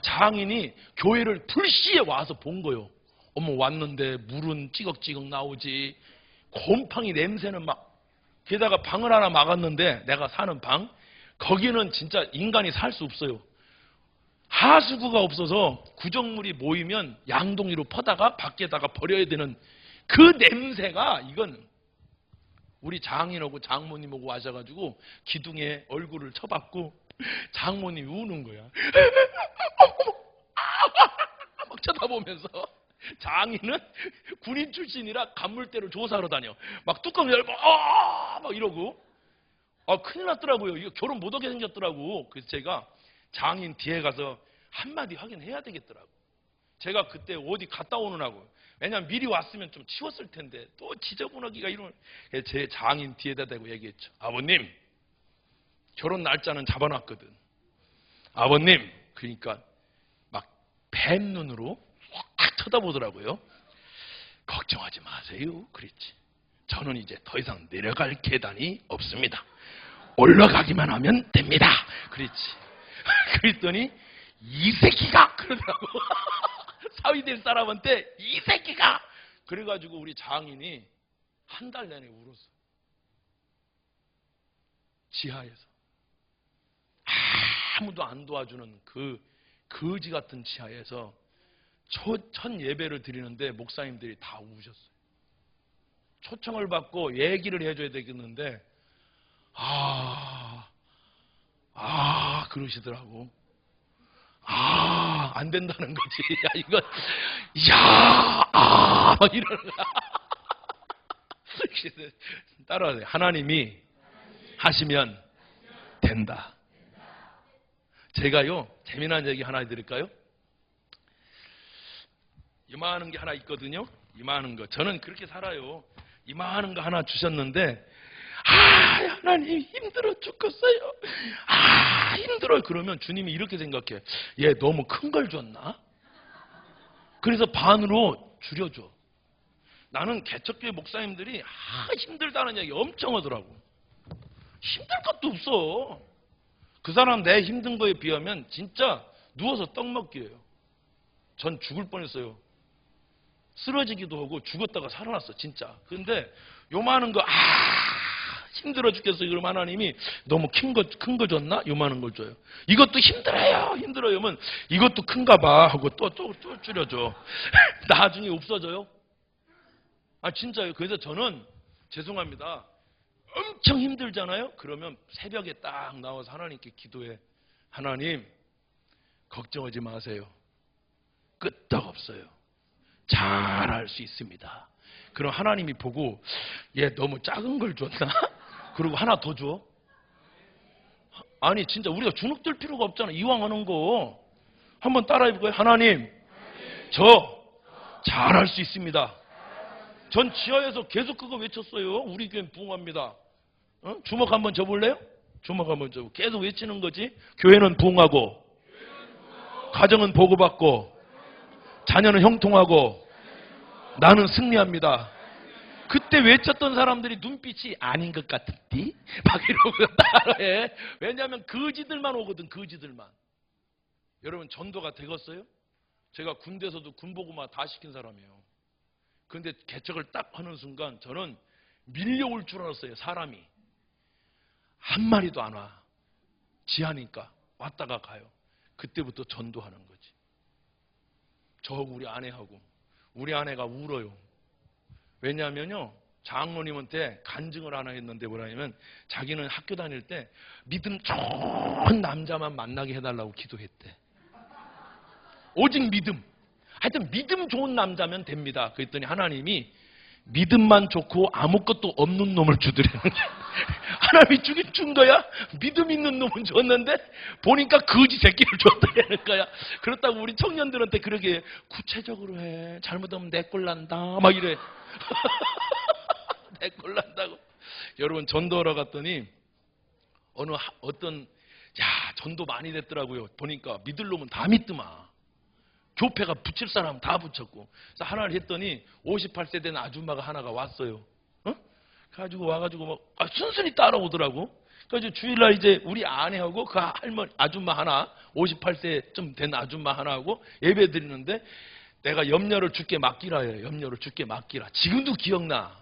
장인이 교회를 불시에 와서 본 거요. 어머 왔는데 물은 찌걱찌걱 나오지. 곰팡이 냄새는 막. 게다가 방을 하나 막았는데 내가 사는 방. 거기는 진짜 인간이 살 수 없어요. 하수구가 없어서 구정물이 모이면 양동이로 퍼다가 밖에다가 버려야 되는 그 냄새가 이건 우리 장인하고 장모님하고 와셔가지고 기둥에 얼굴을 쳐박고 장모님이 우는 거야. 막 쳐다보면서 장인은 군인 출신이라 간물대를 조사하러 다녀. 막 뚜껑 열고 막 이러고 큰일 났더라고요. 이거 결혼 못하게 생겼더라고. 그래서 제가 장인 뒤에 가서 한마디 확인해야 되겠더라고. 제가 그때 어디 갔다 오느라고. 왜냐면 미리 왔으면 좀 치웠을 텐데 또 지저분하기가 이런. 제 장인 뒤에다 대고 얘기했죠. 아버님, 결혼 날짜는 잡아놨거든. 아버님, 그러니까 막 뱀 눈으로 딱 쳐다보더라고요. 걱정하지 마세요. 그랬지. 저는 이제 더 이상 내려갈 계단이 없습니다. 올라가기만 하면 됩니다. 그랬지. 그랬더니 이 새끼가 그러더라고. 사위될 사람한테 이 새끼가. 그래가지고 우리 장인이 한 달 내내 울었어. 지하에서. 아무도 안 도와주는 그 거지 같은 지하에서 첫 예배를 드리는데 목사님들이 다 우셨어요. 초청을 받고 얘기를 해줘야 되겠는데 그러시더라고. 안 된다는 거지. 야, 이거, 막 이러는 거야. 따라하세요. 하나님이 하시면 된다. 제가요, 재미난 얘기 하나 해드릴까요? 이만한 게 하나 있거든요. 이만한 거. 저는 그렇게 살아요. 이만한 거 하나 주셨는데, 하나님 힘들어 죽겠어요. 힘들어요. 그러면 주님이 이렇게 생각해. 얘 너무 큰 걸 줬나? 그래서 반으로 줄여줘. 나는 개척교회 목사님들이 힘들다는 얘기 엄청 하더라고. 힘들 것도 없어. 그 사람 내 힘든 거에 비하면 진짜 누워서 떡 먹기예요. 전 죽을 뻔했어요. 쓰러지기도 하고 죽었다가 살아났어 진짜. 근데 요만한 거 힘들어 죽겠어. 그럼 하나님이 너무 큰 거 줬나? 요만한 걸 줘요. 이것도 힘들어요. 힘들어요면 이것도 큰가 봐 하고 또 줄여줘. 나중에 없어져요. 진짜요. 그래서 저는 죄송합니다. 엄청 힘들잖아요. 그러면 새벽에 딱 나와서 하나님께 기도해. 하나님, 걱정하지 마세요. 끄떡없어요. 잘할 수 있습니다. 그럼 하나님이 보고 얘 너무 작은 걸 줬나? 그리고 하나 더 줘. 아니 진짜 우리가 주눅들 필요가 없잖아. 이왕 하는 거 한번 따라해볼까요? 하나님, 저 잘할 수 있습니다. 전 지하에서 계속 그거 외쳤어요. 우리 교회는 부흥합니다. 주먹 한번 줘볼래요? 주먹 한번 줘. 계속 외치는 거지. 교회는 부흥하고, 가정은 보고받고, 자녀는 형통하고, 나는 승리합니다. 그때 외쳤던 사람들이 눈빛이 아닌 것 같은데? 막 이러고 따라해. 왜냐하면 거지들만 오거든. 거지들만. 여러분 전도가 되겠어요? 제가 군대에서도 군복음화 다 시킨 사람이에요. 그런데 개척을 딱 하는 순간 저는 밀려올 줄 알았어요. 사람이. 한 마리도 안 와. 지하니까 왔다가 가요. 그때부터 전도하는 거지. 저하고 우리 아내하고. 우리 아내가 울어요. 왜냐하면요, 장로님한테 간증을 하나 했는데 뭐라냐면 자기는 학교 다닐 때 믿음 좋은 남자만 만나게 해달라고 기도했대. 오직 믿음. 하여튼 믿음 좋은 남자면 됩니다. 그랬더니 하나님이 믿음만 좋고 아무것도 없는 놈을 주더라는 거야. 하나님이 준 거야? 믿음 있는 놈은 줬는데 보니까 거지 새끼를 줬다는 거야. 그렇다고 우리 청년들한테 그러게 구체적으로 해. 잘못하면 내 꼴 난다. 막 이래. 내 꼴 난다고. 여러분 전도하러 갔더니 어떤 전도 많이 됐더라고요. 보니까 믿을 놈은 다 믿더만. 교패가 붙일 사람 다 붙였고. 그래서 하나를 했더니 58세 된 아줌마가 하나가 왔어요. 그래가지고 와가지고 막 순순히 따라오더라고. 그래서 주일날 이제 우리 아내하고 그 할머니 아줌마 하나 58세 좀 된 아줌마 하나하고 예배 드리는데 내가 염려를 주께 맡기라 해요. 염려를 주께 맡기라. 지금도 기억나.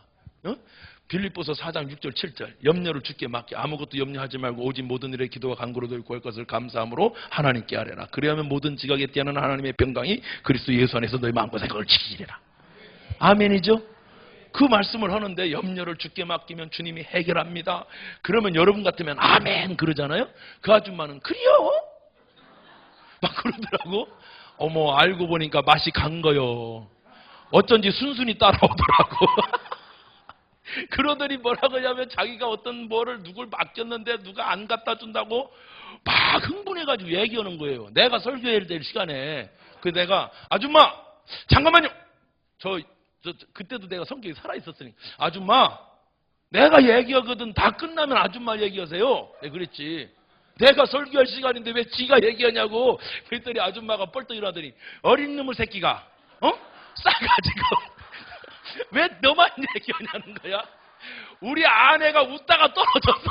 빌립보서 4장 6절 7절 염려를 주께 맡겨 아무것도 염려하지 말고 오직 모든 일에 기도와 간구로 구할 것을 감사함으로 하나님께 아뢰라. 그리하면 모든 지각에 뛰어난 하나님의 평강이 그리스도 예수 안에서 너희 마음과 생각을 지키리라. 아멘이죠? 그 말씀을 하는데 염려를 주께 맡기면 주님이 해결합니다. 그러면 여러분 같으면 아멘 그러잖아요. 그 아줌마는 그래요? 막 그러더라고. 어머 알고 보니까 맛이 간 거요. 어쩐지 순순히 따라오더라고. 그러더니 뭐라고 하냐면 자기가 어떤 뭐를 누굴 맡겼는데 누가 안 갖다 준다고 막 흥분해가지고 얘기하는 거예요. 내가 설교해야 될 시간에. 그 내가 아줌마 잠깐만요. 그때도 내가 성격이 살아있었으니 아줌마 내가 얘기하거든 다 끝나면 아줌마 얘기하세요. 내가 그랬지. 내가 설교할 시간인데 왜 지가 얘기하냐고. 그랬더니 아줌마가 뻘떡 일어나더니 어린 놈의 새끼가 싸가지고 왜 너만 얘기하냐는 거야. 우리 아내가 웃다가 떨어졌어.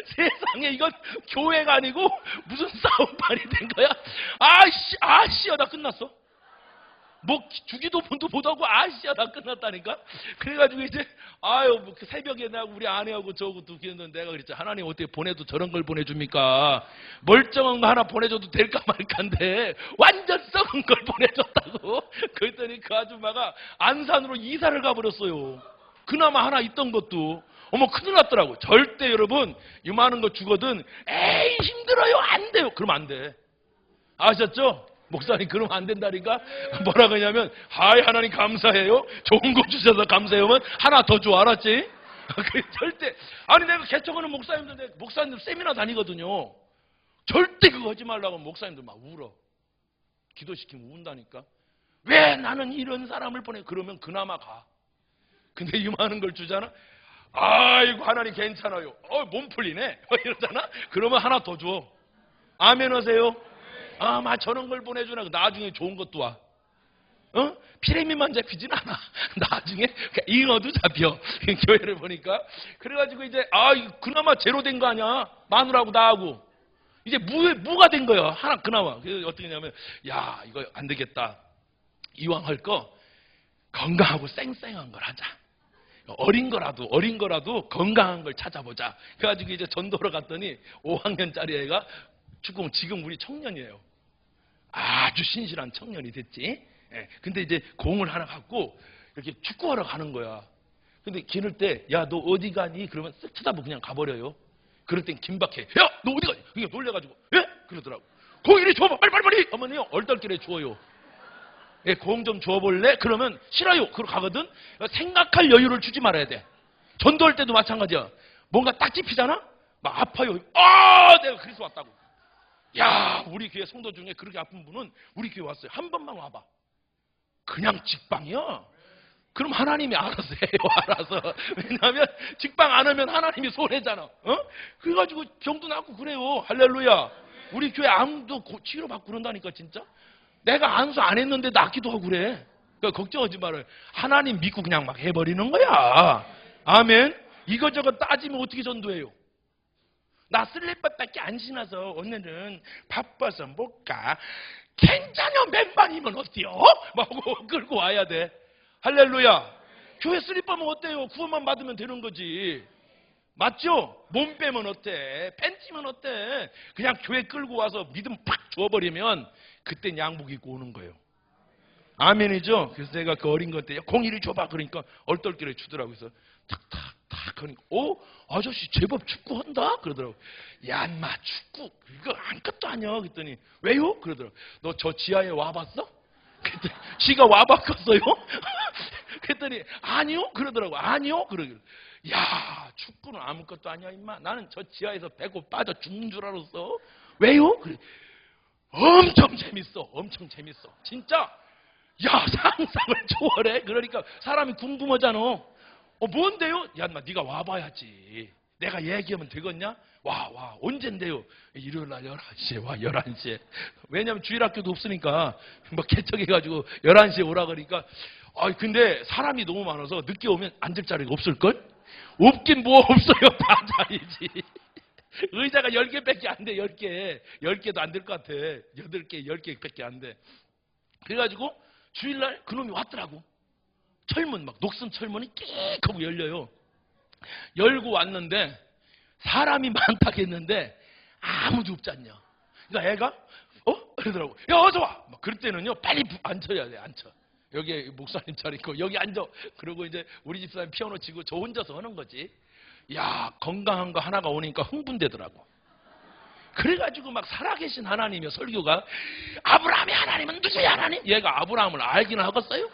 세상에 이건 교회가 아니고 무슨 싸움판이 된 거야. 아씨야 나 끝났어. 뭐 주기도 본도 못하고 아씨야 다 끝났다니까. 그래가지고 이제 뭐 새벽에 내가 우리 아내하고 저하고 기도했는데 내가 그랬지. 하나님 어떻게 보내도 저런 걸 보내줍니까? 멀쩡한 거 하나 보내줘도 될까 말까인데 완전 썩은 걸 보내줬다고. 그랬더니 그 아줌마가 안산으로 이사를 가버렸어요. 그나마 하나 있던 것도. 어머 큰일 났더라고. 절대 여러분 이만한 거 주거든 에이 힘들어요 안 돼요. 그러면 안 돼. 아셨죠? 목사님 그러면 안 된다니까. 뭐라 그러냐면 하나님 감사해요. 좋은 거 주셔서 감사해요면 하나 더 줘. 알았지? 절대. 아니 내가 개척하는 목사님들 세미나 다니거든요. 절대 그거 하지 말라고 목사님들 막 울어. 기도시키면 운다니까. 왜 나는 이런 사람을 보내. 그러면 그나마 가. 근데 이만한 걸 주잖아. 아이고 하나님 괜찮아요. 몸 풀리네. 이러잖아. 그러면 하나 더 줘. 아멘 하세요. 저런 걸 보내주나. 나중에 좋은 것도 와. 피레미만 잡히진 않아. 나중에 잉어도 잡혀. 교회를 보니까. 그래가지고 이제 그나마 제로 된 거 아니야. 마누라하고 나하고. 이제 무가 된 거야. 하나 그나마. 그래서 어떻게 하냐면 이거 안 되겠다. 이왕 할 거 건강하고 쌩쌩한 걸 하자. 어린 거라도 건강한 걸 찾아보자. 그래가지고 이제 전도로 갔더니 5학년짜리 애가 축구 지금 우리 청년이에요. 아주 신실한 청년이 됐지. 근데 이제 공을 하나 갖고 이렇게 축구하러 가는 거야. 근데 기를 때 너 어디 가니? 그러면 쓱 쳐다보고 그냥 가버려요. 그럴 땐 긴박해. 너 어디 가니? 그게 놀래가지고 그러더라고. 공 이리 줘봐 빨리. 어머니요 얼떨결에 주어요. 공 좀 줘볼래? 그러면 싫어요. 그러고 가거든. 생각할 여유를 주지 말아야 돼. 전도할 때도 마찬가지야. 뭔가 딱 찝히잖아? 막 아파요. 내가 그래서 왔다고. 우리 교회 성도 중에 그렇게 아픈 분은 우리 교회 왔어요. 한 번만 와봐. 그냥 직방이야. 그럼 하나님이 알아서 해요. 알아서. 왜냐하면 직방 안 하면 하나님이 손해잖아. 그래가지고 병도 낫고 그래요. 할렐루야. 우리 교회 암도 치료받고 그런다니까 진짜. 내가 안수 안 했는데 낫기도 하고 그래. 그러니까 걱정하지 말아요. 하나님 믿고 그냥 막 해버리는 거야. 아멘. 이것저것 따지면 어떻게 전도해요? 나 슬리퍼밖에 안 신어서 오늘은 바빠서 못 가. 괜찮아 맨발이면 어때요? 막 끌고 와야 돼. 할렐루야. 교회 슬리퍼면 어때요? 구원만 받으면 되는 거지. 맞죠? 몸 빼면 어때? 팬티면 어때? 그냥 교회 끌고 와서 믿음 팍 줘버리면 그땐 양복 입고 오는 거예요. 아멘이죠? 그래서 내가 그 어린 것 때 공일이 줘봐 그러니까 얼떨결에 주더라고. 그래서 탁탁탁 하니까 아저씨 제법 축구한다? 그러더라고. 인마 축구 이거 아무것도 아니야. 그랬더니 왜요? 그러더라고. 너 저 지하에 와봤어? 그랬더니 지가 와봤겠어요? 그랬더니 아니요? 그러더라고. 아니요? 그러길래 축구는 아무것도 아니야 임마. 나는 저 지하에서 배고 빠져 죽는 줄 알았어. 왜요? 그래. 엄청 재밌어. 진짜. 상상을 초월해. 그러니까 사람이 궁금하잖아. 뭔데요? 인마 네가 와봐야지. 내가 얘기하면 되겠냐? 와 언젠데요? 일요일날 11시에 와. 11시에. 왜냐면 주일학교도 없으니까 뭐 개척해가지고 11시에 오라 그러니까. 근데 사람이 너무 많아서 늦게 오면 앉을 자리가 없을걸? 없긴 뭐 없어요. 다 자리지. 의자가 10개밖에 안 돼. 10개. 10개도 안 될 것 같아. 8개, 10개밖에 안 돼. 그래가지고 주일날 그놈이 왔더라고. 철문 막 녹슨 철문이 끽 하고 열려요. 열고 왔는데 사람이 많다고 했는데 아무도 없지 않냐. 그러니까 애가 그러더라고. 어서 와. 막 그럴 때는요 빨리 앉혀야 돼. 앉혀. 여기 목사님 자리 있고 여기 앉아. 그리고 이제 우리 집사람 피아노 치고 저 혼자서 하는 거지. 건강한 거 하나가 오니까 흥분되더라고. 그래가지고 막 살아계신 하나님의 설교가 아브라함의 하나님은 누구야 하나님? 얘가 아브라함을 알기는 하겠어요?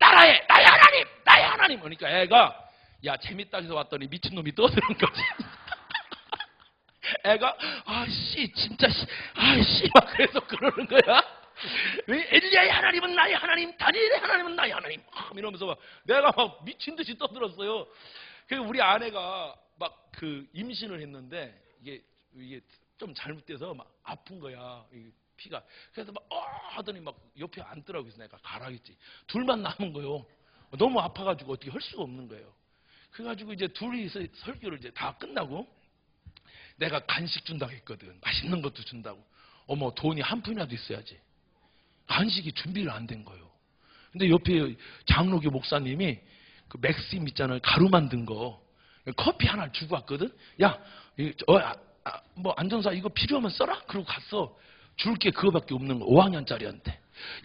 따라해. 나의 하나님, 나의 하나님. 그러니까 애가 야 재밌다 해서 왔더니 미친놈이 떠드는 거지. 애가 아씨 진짜 아씨 막 그래서 그러는 거야. 왜 엘리야의 하나님은 나의 하나님, 다니엘의 하나님은 나의 하나님 이러면서 막 내가 막 미친 듯이 떠들었어요. 그래서 우리 아내가 막 그 임신을 했는데 이게 좀 잘못돼서 막 아픈 거야. 피가. 그래서 막 하더니 막 옆에 앉더라고. 그래서 내가 가라겠지. 둘만 남은 거요. 너무 아파가지고 어떻게 할 수가 없는 거예요. 그래가지고 이제 둘이서 설교를 이제 다 끝나고 내가 간식 준다고 했거든. 맛있는 것도 준다고. 어머 돈이 한 푼이라도 있어야지. 간식이 준비를 안 된 거예요. 근데 옆에 장로교 목사님이 그 맥심 있잖아요. 가루 만든 거. 커피 하나 주고 왔거든. 야, 뭐 안전사 이거 필요하면 써라. 그러고 갔어. 줄 게 그거밖에 없는 거. 5학년짜리한테.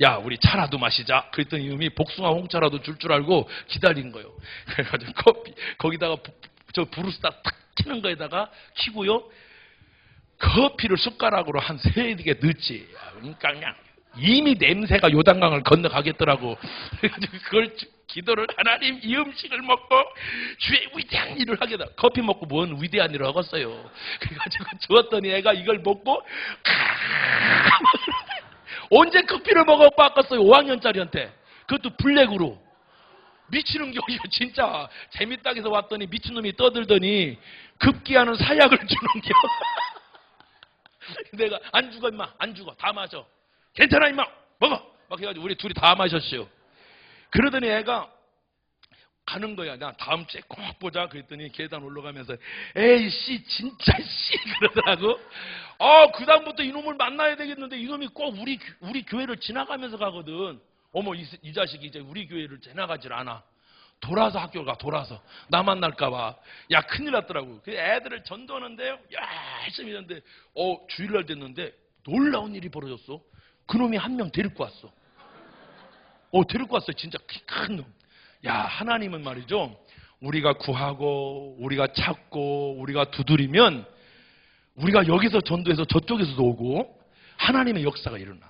야, 우리 차라도 마시자. 그랬더니 이놈이 복숭아 홍차라도 줄 줄 알고 기다린 거예요. 그래가지고 커피 거기다가 저 브루스타 탁 튀는 거에다가 키고요. 커피를 숟가락으로 한 3개 넣지. 그러니까 그냥 이미 냄새가 요단강을 건너가겠더라고. 그래가지고 그걸 기도를 하나님 이 음식을 먹고 주의 위대한 일을 하겠다. 커피 먹고 뭔 위대한 일을 하겠어요. 그래가지고 주었더니 애가 이걸 먹고 언제 커피를 먹어봤겠어요. 5학년짜리한테. 그것도 블랙으로. 미치는 경우요. 진짜 재밌다고 해서 왔더니 미친놈이 떠들더니 급기야는 사약을 주는 겨. 내가 안 죽어 임마. 안 죽어. 다 마셔. 괜찮아 임마. 먹어. 막 해가지고 우리 둘이 다 마셨어요. 그러더니 애가 가는 거야. 나 다음 주에 꼭 보자. 그랬더니 계단 올라가면서 에이씨 진짜 씨 그러더라고. 그 다음부터 이놈을 만나야 되겠는데 이놈이 꼭 우리 교회를 지나가면서 가거든. 어머 이 자식이 이제 우리 교회를 지나가질 않아. 돌아서 학교 가. 돌아서 나 만날까 봐. 야 큰일 났더라고. 그 애들을 전도하는데요. 열심히 했는데 주일날 됐는데 놀라운 일이 벌어졌어. 그놈이 한 명 데리고 왔어. 데리고 왔어요. 진짜 키 큰 놈. 야, 하나님은 말이죠. 우리가 구하고, 우리가 찾고, 우리가 두드리면, 우리가 여기서 전도해서 저쪽에서도 오고, 하나님의 역사가 일어나.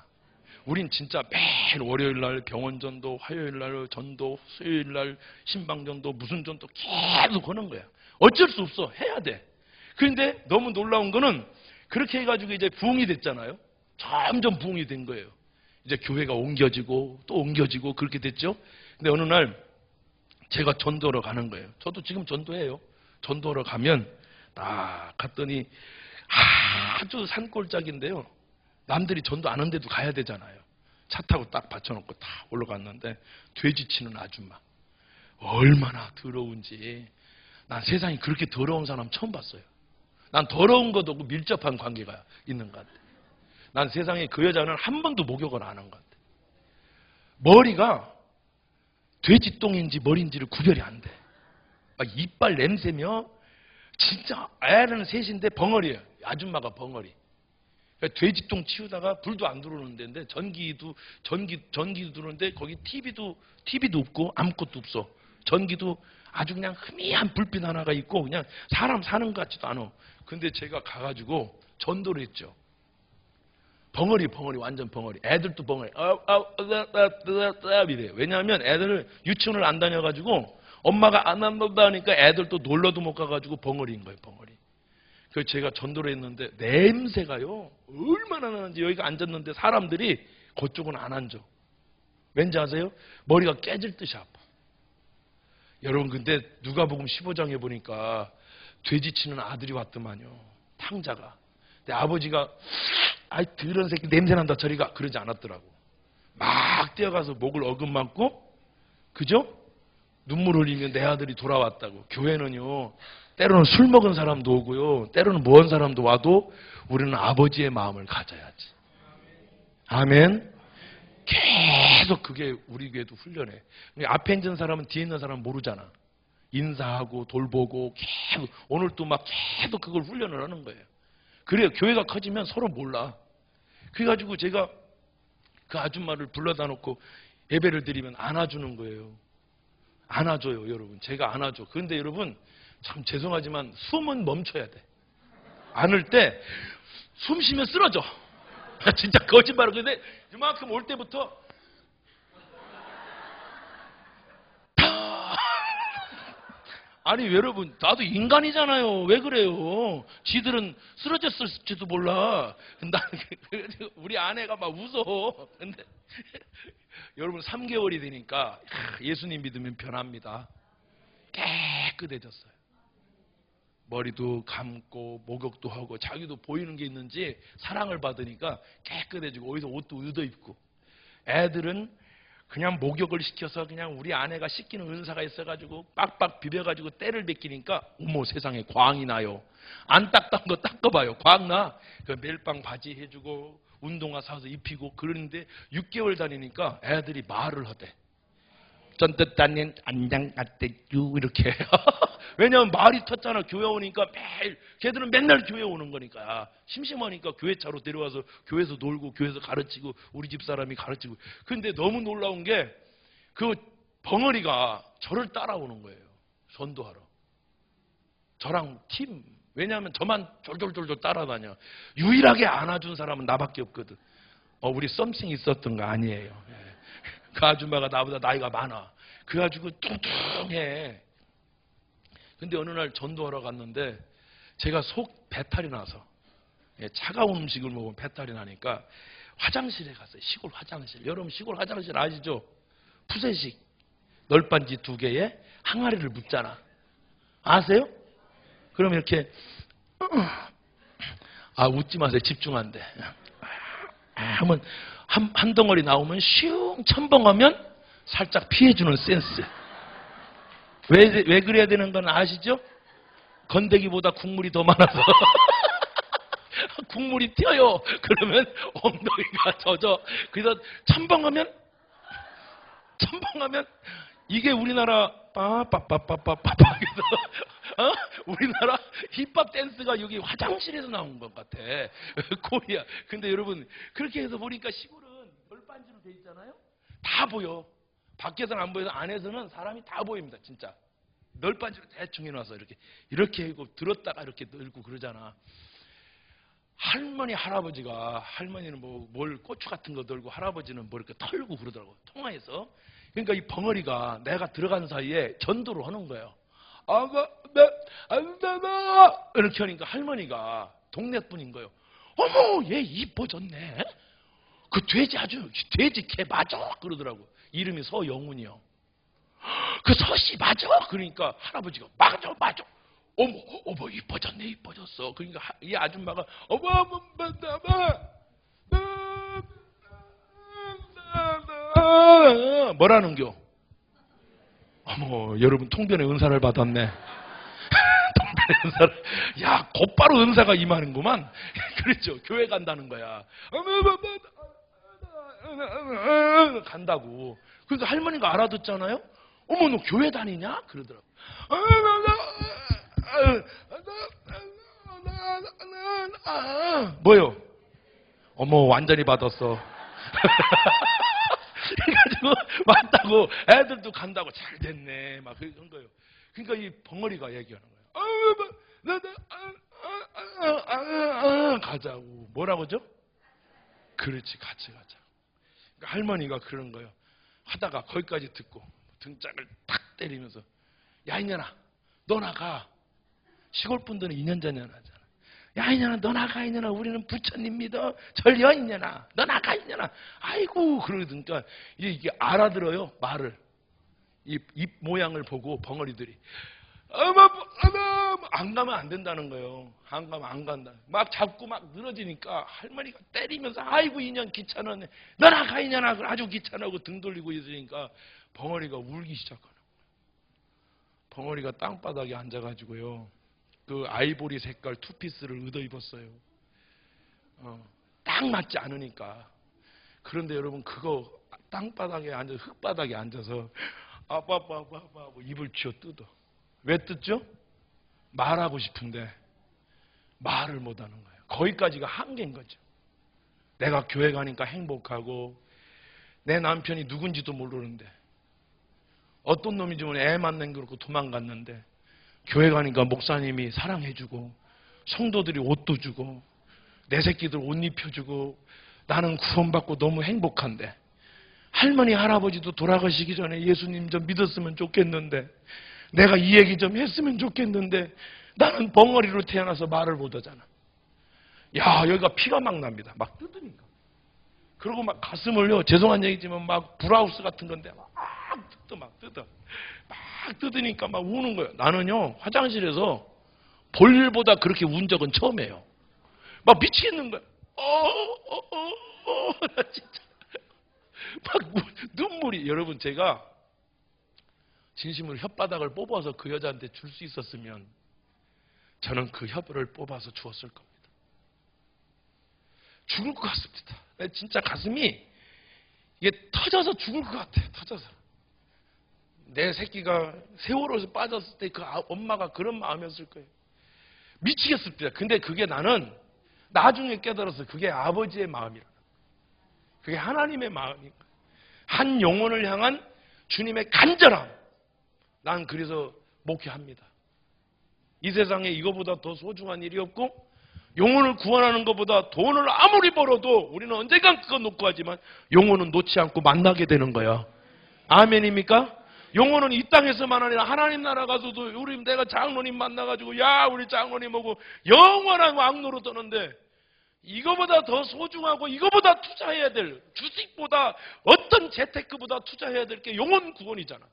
우린 진짜 매일 월요일 날 병원 전도, 화요일 날 전도, 수요일 날 신방 전도, 무슨 전도 계속 하는 거야. 어쩔 수 없어. 해야 돼. 그런데 너무 놀라운 거는 그렇게 해가지고 이제 부흥이 됐잖아요. 점점 부흥이 된 거예요. 이제 교회가 옮겨지고 또 옮겨지고 그렇게 됐죠. 근데 어느 날 제가 전도하러 가는 거예요. 저도 지금 전도해요. 전도하러 가면 딱 갔더니 아주 산골짜기인데요. 남들이 전도 안 하는데도 가야 되잖아요. 차 타고 딱 받쳐놓고 딱 올라갔는데 돼지치는 아줌마. 얼마나 더러운지. 난 세상에 그렇게 더러운 사람 처음 봤어요. 난 더러운 것도 없고 밀접한 관계가 있는 것 같아. 난 세상에 그 여자는 한 번도 목욕을 안 한 것 같아. 머리가 돼지똥인지 머리인지를 구별이 안 돼. 막 이빨 냄새며 진짜 애는 셋인데 벙어리예요. 아줌마가 벙어리. 그러니까 돼지똥 치우다가 불도 안 들어오는 데인데 전기도 들어오는데 거기 TV도 없고 아무것도 없어. 전기도 아주 그냥 희미한 불빛 하나가 있고 그냥 사람 사는 것 같지도 않아. 근데 제가 가가지고 전도를 했죠. 벙어리 완전 벙어리. 애들도 벙어리. 이래요. 왜냐하면 애들을 유치원을 안 다녀가지고 엄마가 안 한다니까 애들도 놀러도 못 가가지고 벙어리인 거예요. 벙어리. 그래서 제가 전도를 했는데 냄새가요. 얼마나 나는지 여기가 앉았는데 사람들이 그쪽은 안 앉아. 왠지 아세요? 머리가 깨질 듯이 아파. 여러분 근데 누가복음 15장에 보니까 돼지치는 아들이 왔더만요. 탕자가. 근데 아버지가 아이 더러운 새끼 냄새난다 저리가 그러지 않았더라고. 막 뛰어가서 목을 어긋맞고 그죠? 눈물 흘리면 내 아들이 돌아왔다고. 교회는요 때로는 술 먹은 사람도 오고요 때로는 무언 사람도 와도 우리는 아버지의 마음을 가져야지. 아멘. 계속 그게 우리 교회도 훈련해. 앞에 있는 사람은 뒤에 있는 사람은 모르잖아. 인사하고 돌보고 계속 오늘도 막 계속 그걸 훈련을 하는 거예요. 그래요. 교회가 커지면 서로 몰라. 그래가지고 제가 그 아줌마를 불러다 놓고 예배를 드리면 안아주는 거예요. 안아줘요, 여러분. 제가 안아줘. 그런데 여러분, 참 죄송하지만 숨은 멈춰야 돼. 안을 때 숨 쉬면 쓰러져. 진짜 거짓말을. 근데 이만큼 올 때부터 아니 여러분, 나도 인간이잖아요. 왜 그래요? 지들은 쓰러졌을지도 몰라. 나 우리 아내가 막 웃어. 근데 여러분 3개월이 되니까 예수님 믿으면 변합니다. 깨끗해졌어요. 머리도 감고 목욕도 하고 자기도 보이는 게 있는지 사랑을 받으니까 깨끗해지고 어디서 옷도 얻어 입고. 애들은 그냥 목욕을 시켜서 그냥 우리 아내가 씻기는 은사가 있어가지고 빡빡 비벼가지고 때를 벗기니까 어머 세상에 광이 나요. 안 닦던 거 닦아봐요. 광 나. 그 멜빵 바지 해주고 운동화 사서 입히고 그러는데 6개월 다니니까 애들이 말을 하대. 쫀뜻따님 안장 같대요 이렇게. 왜냐면 말이 텄잖아. 교회 오니까 매일 걔들은 맨날 교회 오는 거니까 심심하니까 교회차로 데려와서 교회에서 놀고 교회에서 가르치고 우리 집 사람이 가르치고. 근데 너무 놀라운 게 그 벙어리가 저를 따라오는 거예요. 전도하러. 저랑 팀. 왜냐하면 저만 졸졸졸졸 따라다녀. 유일하게 안아준 사람은 나밖에 없거든. 우리 썸씽 있었던 거 아니에요. 그 아줌마가 나보다 나이가 많아. 그래가지고 뚱뚱해. 근데 어느 날 전도하러 갔는데 제가 속 배탈이 나서 차가운 음식을 먹으면 배탈이 나니까 화장실에 갔어요. 시골 화장실. 여러분 시골 화장실 아시죠? 푸세식 널빤지 2개에 항아리를 묻잖아. 아세요? 그럼 이렇게 웃지 마세요. 집중한대. 하면 한 덩어리 나오면 슝 첨벙하면 살짝 피해주는 센스. 왜 그래야 되는 건 아시죠? 건더기보다 국물이 더 많아서 국물이 튀어요. 그러면 엉덩이가 젖어. 그래서 첨벙하면 이게 우리나라 빠빠빠빠빠빠 그래서 우리나라 힙합 댄스가 여기 화장실에서 나온 것 같아. 코리아. 근데 여러분 그렇게 해서 보니까 시골은 널빤지로 돼 있잖아요. 다 보여. 밖에서는 안 보여서 안에서는 사람이 다 보입니다. 진짜. 널빤지로 대충 해놔서 이렇게 하고 들었다가 이렇게 들고 그러잖아. 할머니 할아버지가 할머니는 뭘 고추 같은 거 들고 할아버지는 뭐 이렇게 털고 그러더라고. 통화해서. 그러니까 이 벙어리가 내가 들어간 사이에 전도를 하는 거예요. 이렇게 하니까 할머니가 동네 분인 거예요. 어머 얘 이뻐졌네. 그 돼지 돼지 걔 맞아 그러더라고. 이름이 서영훈이요. 그 서씨 맞아. 그러니까 할아버지가 맞아. 어머 이뻐졌어. 그러니까 이 아줌마가 뭐라는겨? 어머 여러분 통변의 은사를 받았네. 통변의 은사를. 야 곧바로 은사가 임하는구만. 그렇죠. 교회 간다는 거야. 간다고. 그러니까 할머니가 알아듣잖아요. 어머 너 교회 다니냐? 그러더라고. 뭐요? 어머 완전히 받았어. 그래가지고 맞다고 애들도 간다고 잘 됐네 막 그런 거예요. 그러니까 이 벙어리가 얘기하는 거예요. 가자고. 뭐라고죠? 그렇지 같이 가자. 그러니까 할머니가 그런 거예요. 하다가 거기까지 듣고 등짝을 탁 때리면서 야 이년아 너 나가. 시골 분들은 2년 전에 하잖아. 야 이년아 너 나가. 이년아 우리는 부처님 믿어. 절려 이년아 너 나가. 이년아 아이고 그러니까 이게 알아들어요. 말을. 입 모양을 보고 벙어리들이 안 가면 안 된다는 거예요. 안 가면 안 간다. 막 잡고 막 늘어지니까 할머니가 때리면서 아이고 이년 귀찮았네. 너 나가 이년아. 아주 귀찮아고 등 돌리고 있으니까 벙어리가 울기 시작하는 거예요. 벙어리가 땅바닥에 앉아가지고요. 그 아이보리 색깔 투피스를 얻어 입었어요. 딱 맞지 않으니까. 그런데 여러분 그거 땅바닥에 앉아서 흙바닥에 앉아서 아빠 입을 쥐어 뜯어. 왜 뜯죠? 말하고 싶은데 말을 못하는 거예요. 거기까지가 한계인 거죠. 내가 교회 가니까 행복하고 내 남편이 누군지도 모르는데 어떤 놈인지 애 만난 게 그렇고 도망갔는데 교회 가니까 목사님이 사랑해주고 성도들이 옷도 주고 내 새끼들 옷 입혀주고 나는 구원받고 너무 행복한데 할머니 할아버지도 돌아가시기 전에 예수님 좀 믿었으면 좋겠는데 내가 이 얘기 좀 했으면 좋겠는데 나는 벙어리로 태어나서 말을 못하잖아. 야, 여기가 피가 막 납니다. 막 뜯으니까. 그리고 막 가슴을요, 죄송한 얘기지만 막 브라우스 같은 건데 막 뜯어. 막 뜯으니까 막 우는 거예요. 나는요, 화장실에서 볼일보다 그렇게 운 적은 처음이에요. 막 미치겠는 거야. 나 진짜. 막 눈물이. 여러분, 제가 진심으로 혓바닥을 뽑아서 그 여자한테 줄 수 있었으면 저는 그 혓을 뽑아서 주었을 겁니다. 죽을 것 같습니다. 진짜 가슴이 이게 터져서 죽을 것 같아. 터져서. 내 새끼가 세월호에서 빠졌을 때 그 엄마가 그런 마음이었을 거예요. 미치겠습니다. 근데 그게 나는 나중에 깨달아서 그게 아버지의 마음이라. 그게 하나님의 마음이니까. 한 영혼을 향한 주님의 간절함. 난 그래서 목회합니다. 이 세상에 이거보다 더 소중한 일이 없고 영혼을 구원하는 것보다 돈을 아무리 벌어도 우리는 언젠간 그거 놓고 하지만 영혼은 놓지 않고 만나게 되는 거야. 아멘입니까? 영혼은 이 땅에서만 아니라 하나님 나라 가서도 내가 장로님 만나가지고 야 우리 장로님하고 영원한 왕노로 떠는데 이거보다 더 소중하고 이거보다 투자해야 될 주식보다 어떤 재테크보다 투자해야 될 게 영혼 구원이잖아.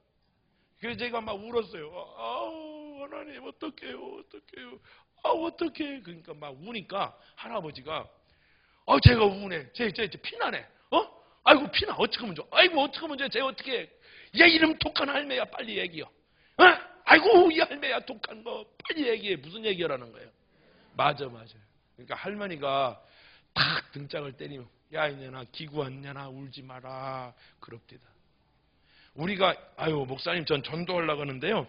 그래서 제가 막 울었어요. 아우 하나님 어떡해요. 어떡해. 그러니까 막 우니까 할아버지가 제가 우네. 쟤 피나네. 아이고 피나. 어떡하면 좋아. 아이고 어떡하면 좋아. 쟤 어떻게 해. 얘 이름 독한 할매야 빨리 얘기해. 아이고 이 할매야 독한 거 빨리 얘기해. 무슨 얘기하라는 거예요. 맞아. 그러니까 할머니가 탁 등짝을 때리면 야 이년아 기구 왔냐나 울지 마라. 그럽디다. 우리가 목사님 전 전도하려고 하는데요.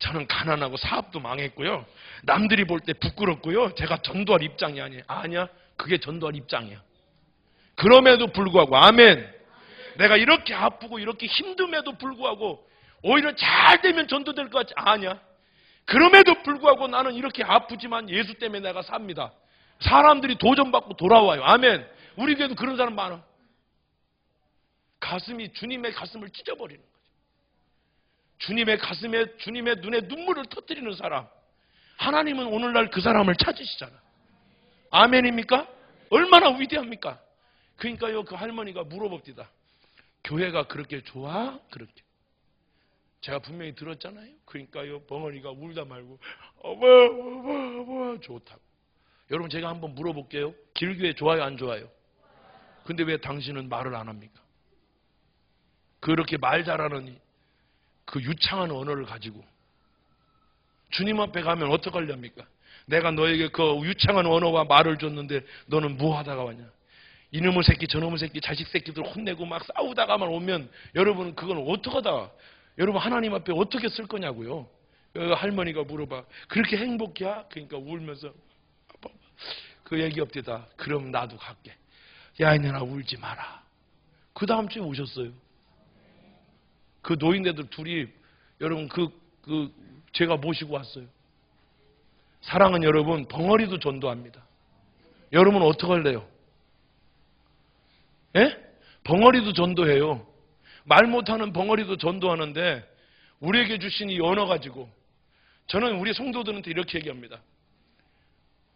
저는 가난하고 사업도 망했고요. 남들이 볼 때 부끄럽고요. 제가 전도할 입장이 아니에요. 아니야. 그게 전도할 입장이야. 그럼에도 불구하고 아멘. 내가 이렇게 아프고 이렇게 힘듦에도 불구하고 오히려 잘 되면 전도될 것 같지? 아니야. 그럼에도 불구하고 나는 이렇게 아프지만 예수 때문에 내가 삽니다. 사람들이 도전받고 돌아와요. 아멘. 우리 교회도 그런 사람 많아. 가슴이 주님의 가슴을 찢어버리는 거죠. 주님의 가슴에 주님의 눈에 눈물을 터뜨리는 사람. 하나님은 오늘날 그 사람을 찾으시잖아. 아멘입니까? 얼마나 위대합니까? 그러니까요 그 할머니가 물어봅니다. 교회가 그렇게 좋아? 그렇게. 제가 분명히 들었잖아요. 그러니까요 벙어리가 울다 말고 어머 좋다고. 여러분 제가 한번 물어볼게요. 길교회 좋아요 안 좋아요? 근데 왜 당신은 말을 안 합니까? 그렇게 말 잘하는 그 유창한 언어를 가지고 주님 앞에 가면 어떡하렵니까? 내가 너에게 그 유창한 언어와 말을 줬는데 너는 뭐 하다가 왔냐? 이놈의 새끼 저놈의 새끼 자식 새끼들 혼내고 막 싸우다가만 오면 여러분은 그건 어떡하다? 여러분 하나님 앞에 어떻게 쓸 거냐고요? 할머니가 물어봐. 그렇게 행복이야? 그러니까 울면서 그 얘기 없대다. 그럼 나도 갈게. 야 이년아 울지 마라. 그 다음 주에 오셨어요. 그 노인네들 둘이 여러분 제가 모시고 왔어요. 사랑은 여러분 벙어리도 전도합니다. 여러분 어떡할래요? 예? 벙어리도 전도해요. 말 못하는 벙어리도 전도하는데 우리에게 주신 이 언어 가지고 저는 우리 성도들한테 이렇게 얘기합니다.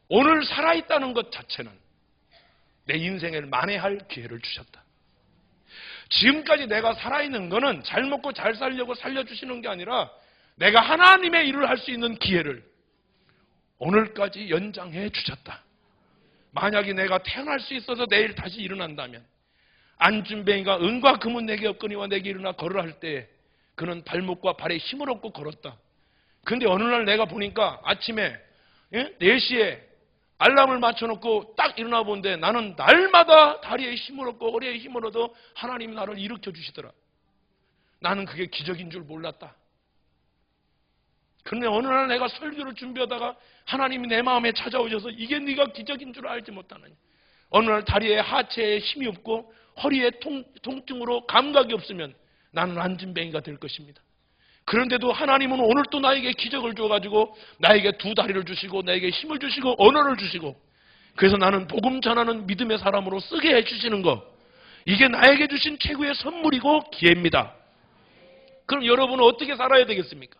오늘 살아있다는 것 자체는 내 인생을 만회할 기회를 주셨다. 지금까지 내가 살아있는 거는 잘 먹고 잘 살려고 살려주시는 게 아니라 내가 하나님의 일을 할 수 있는 기회를 오늘까지 연장해 주셨다. 만약에 내가 태어날 수 있어서 내일 다시 일어난다면 안준뱅이가 은과 금은 내게 없거니와 내게 일어나 걸으라 할 때 그는 발목과 발에 힘을 얻고 걸었다. 근데 어느 날 내가 보니까 아침에 4시에 알람을 맞춰놓고 딱 일어나 본데 나는 날마다 다리에 힘을 얻고 허리에 힘을 얻어 하나님이 나를 일으켜 주시더라. 나는 그게 기적인 줄 몰랐다. 그런데 어느 날 내가 설교를 준비하다가 하나님이 내 마음에 찾아오셔서 이게 네가 기적인 줄 알지 못하느냐. 어느 날 다리에 하체에 힘이 없고 허리에 통증으로 감각이 없으면 나는 안진뱅이가 될 것입니다. 그런데도 하나님은 오늘 또 나에게 기적을 줘가지고 나에게 2 다리를 주시고 나에게 힘을 주시고 언어를 주시고 그래서 나는 복음 전하는 믿음의 사람으로 쓰게 해주시는 거 이게 나에게 주신 최고의 선물이고 기회입니다. 그럼 여러분은 어떻게 살아야 되겠습니까?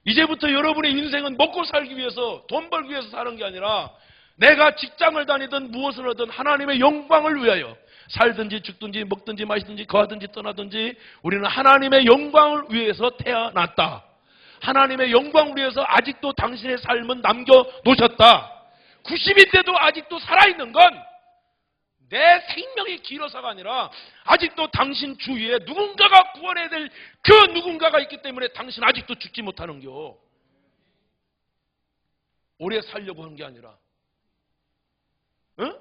이제부터 여러분의 인생은 먹고 살기 위해서, 돈 벌기 위해서 사는 게 아니라 내가 직장을 다니든 무엇을 하든 하나님의 영광을 위하여 살든지 죽든지 먹든지 마시든지 거하든지 떠나든지 우리는 하나님의 영광을 위해서 태어났다. 하나님의 영광을 위해서 아직도 당신의 삶은 남겨놓으셨다. 90인데도 아직도 살아있는 건 내 생명이 길어서가 아니라 아직도 당신 주위에 누군가가 구원해야 될 그 누군가가 있기 때문에 당신 아직도 죽지 못하는겨. 오래 살려고 한 게 아니라. 응?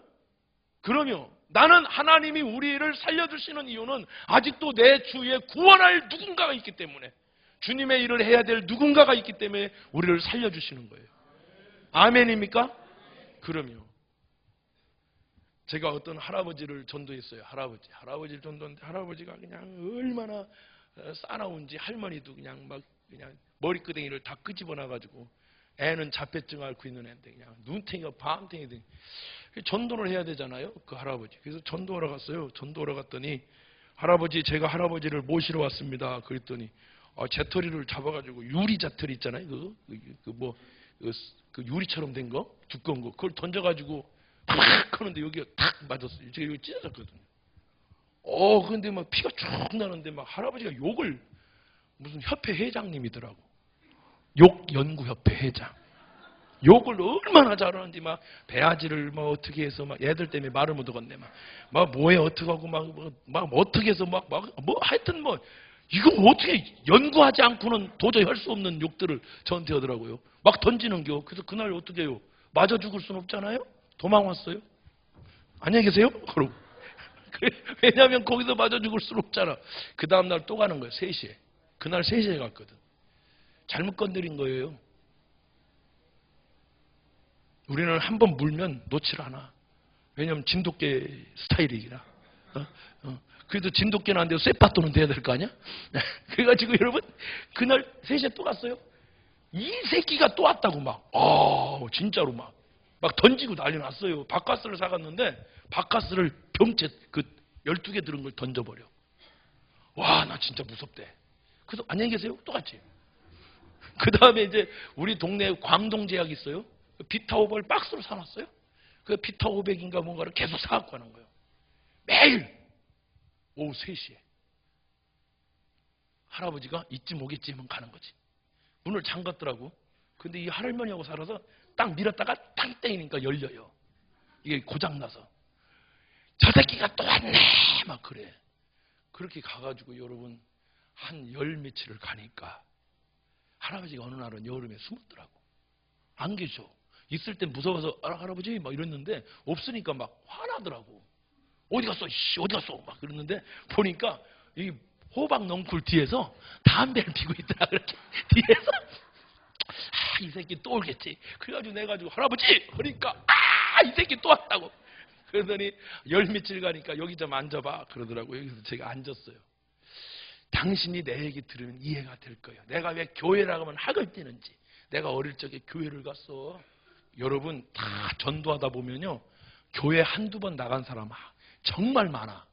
그러면 나는 하나님이 우리를 살려주시는 이유는 아직도 내 주위에 구원할 누군가가 있기 때문에, 주님의 일을 해야 될 누군가가 있기 때문에 우리를 살려주시는 거예요. 아멘입니까? 그러면 제가 어떤 할아버지를 전도했어요. 할아버지를 전도했는데 할아버지가 그냥 얼마나 싸나운지 할머니도 그냥 머리끄댕이를 다 끄집어놔가지고 애는 자폐증 앓고 있는 애인데 그냥 눈탱이가 밤탱이 돼. 전도를 해야 되잖아요. 그 할아버지. 그래서 전도하러 갔어요. 전도하러 갔더니 할아버지, 제가 할아버지를 모시러 왔습니다. 그랬더니 재터리를 잡아가지고 유리 자터리 있잖아요. 그 유리처럼 된 거, 두꺼운 거, 그걸 던져가지고 팍 하는데 여기가 탁 맞았어요. 제가 여기 찢어졌거든요. 근데 막 피가 쭉 나는데 막 할아버지가 욕을, 무슨 협회 회장님이더라고. 욕연구협회 회장. 욕을 얼마나 잘하는지 막 배아지를 뭐 어떻게 해서 막 애들 때문에 말을 못 하겠네. 막 뭐에 어떻게 하고 막 어떻게 해서 뭐 하여튼 뭐 이거 어떻게 연구하지 않고는 도저히 할 수 없는 욕들을 저한테 하더라고요. 막 던지는겨. 그래서 그날 어떻게 해요? 맞아 죽을 수는 없잖아요? 도망왔어요. 안녕히 계세요? 그러고. 왜냐하면 거기서 맞아 죽을 수는 없잖아. 그 다음날 또 가는 거예요. 3시에. 그날 3시에 갔거든. 잘못 건드린 거예요. 우리는 한번 물면 놓질 않아. 왜냐하면 진돗개 스타일이기라. 그래도 진돗개는 안 돼도 쇠빠또는 돼야 될 거 아니야? 그래가지고 여러분 그날 3시에 또 갔어요. 이 새끼가 또 왔다고 진짜로 막 던지고 난리 났어요. 바카스를 사갔는데 바카스를 병째 12개 들은 걸 던져버려. 와, 나 진짜 무섭대. 그래서 안녕히 계세요. 또 갔지. 그 다음에 이제 우리 동네에 광동제약 있어요. 비타500을 박스로 사놨어요. 그 비타500인가 뭔가를 계속 사갖고 가는 거예요. 매일 오후 3시에. 할아버지가 이쯤 오겠지 하면 가는 거지. 문을 잠갔더라고. 근데 이 할머니하고 살아서 딱 밀었다가 탕 때리니까 열려요. 이게 고장나서. 저 새끼가 또 왔네 막 그래. 그렇게 가가지고 여러분 한 열 며칠을 가니까 할아버지가 어느 날은 여름에 숨었더라고. 안 계셔. 있을 땐 무서워서 할아버지 막 이랬는데 없으니까 막 화나더라고. 어디 갔어? 어디 갔어? 막 그랬는데 보니까 이 호박 넝쿨 뒤에서 담배를 피고 있더라. 그렇게 뒤에서 이 새끼 또 오겠지. 그래가지고 내가 할아버지 그러니까 이 새끼 또 왔다고. 그러더니 열 며칠 가니까 여기 좀 앉아봐 그러더라고. 여기서 제가 앉았어요. 당신이 내 얘기 들으면 이해가 될 거예요. 내가 왜 교회라고 하면 학을 뛰는지. 내가 어릴 적에 교회를 갔어. 여러분 다 전도하다 보면요. 교회 한두 번 나간 사람 정말 많아.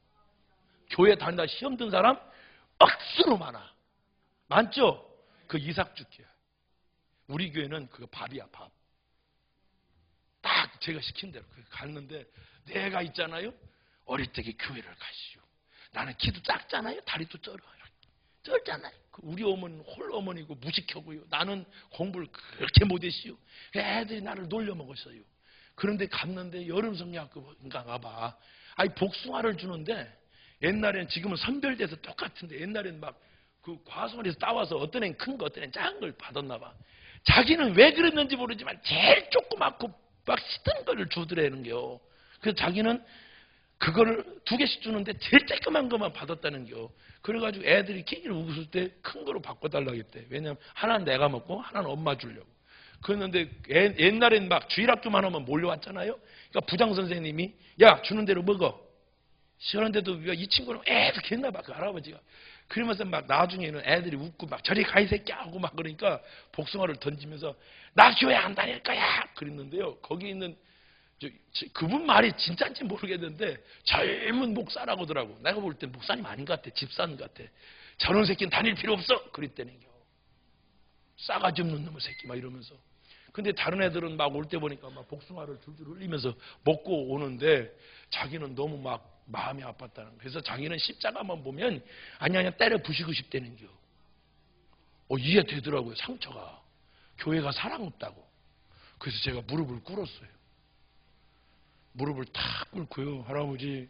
교회 다니다 시험 든 사람 억수로 많아. 많죠? 그 이삭죽이야. 우리 교회는 그거 밥이야, 밥. 딱 제가 시킨 대로 갔는데 내가 있잖아요. 어릴 적에 교회를 가시오. 나는 키도 작잖아요. 다리도 쩔잖아요. 우리 어머니는 홀 어머니고 무식하고요. 나는 공부를 그렇게 못했시오. 애들이 나를 놀려먹었어요. 그런데 갔는데 여름 성리학교인가 봐. 복숭아를 주는데 옛날엔 지금은 선별돼서 똑같은데 옛날엔 막 그 과수원에서 따와서 어떤 애는 큰 거 어떤 애는 작은 걸 받았나 봐. 자기는 왜 그랬는지 모르지만 제일 조그맣고 막 시든 거를 주더라는겨. 그래서 자기는 그거를 2개씩 주는데 제일 쬐끄만 것만 받았다는겨. 그래가지고 애들이 끼기를 웃을 때 큰 거로 바꿔달라고 했대. 왜냐면 하나는 내가 먹고 하나는 엄마 주려고. 그랬는데 옛날엔 막 주일학교만 하면 몰려왔잖아요. 그러니까 부장 선생님이 야 주는 대로 먹어. 시원한데도 이 친구는 애들 했나 봐. 그 할아버지가. 그러면서 막 나중에는 애들이 웃고 막 저리 가 이 새끼야 하고 막 그러니까 복숭아를 던지면서 나 교회 안 다닐 거야 그랬는데요. 거기 있는 그분 말이 진짜인지 모르겠는데 젊은 목사라고 하더라고. 내가 볼 땐 목사님 아닌 것 같아. 집사님 같아. 저런 새끼는 다닐 필요 없어 그랬다는 겨. 싸가지 없는 놈의 새끼 막 이러면서. 근데 다른 애들은 막 올 때 보니까 막 복숭아를 줄줄 흘리면서 먹고 오는데 자기는 너무 막 마음이 아팠다는 거예요. 그래서 자기는 십자가만 보면 아니 때려 부시고 싶다는 겨. 이해되더라고요. 상처가. 교회가 사랑 없다고. 그래서 제가 무릎을 꿇었어요. 무릎을 탁 꿇고요. 할아버지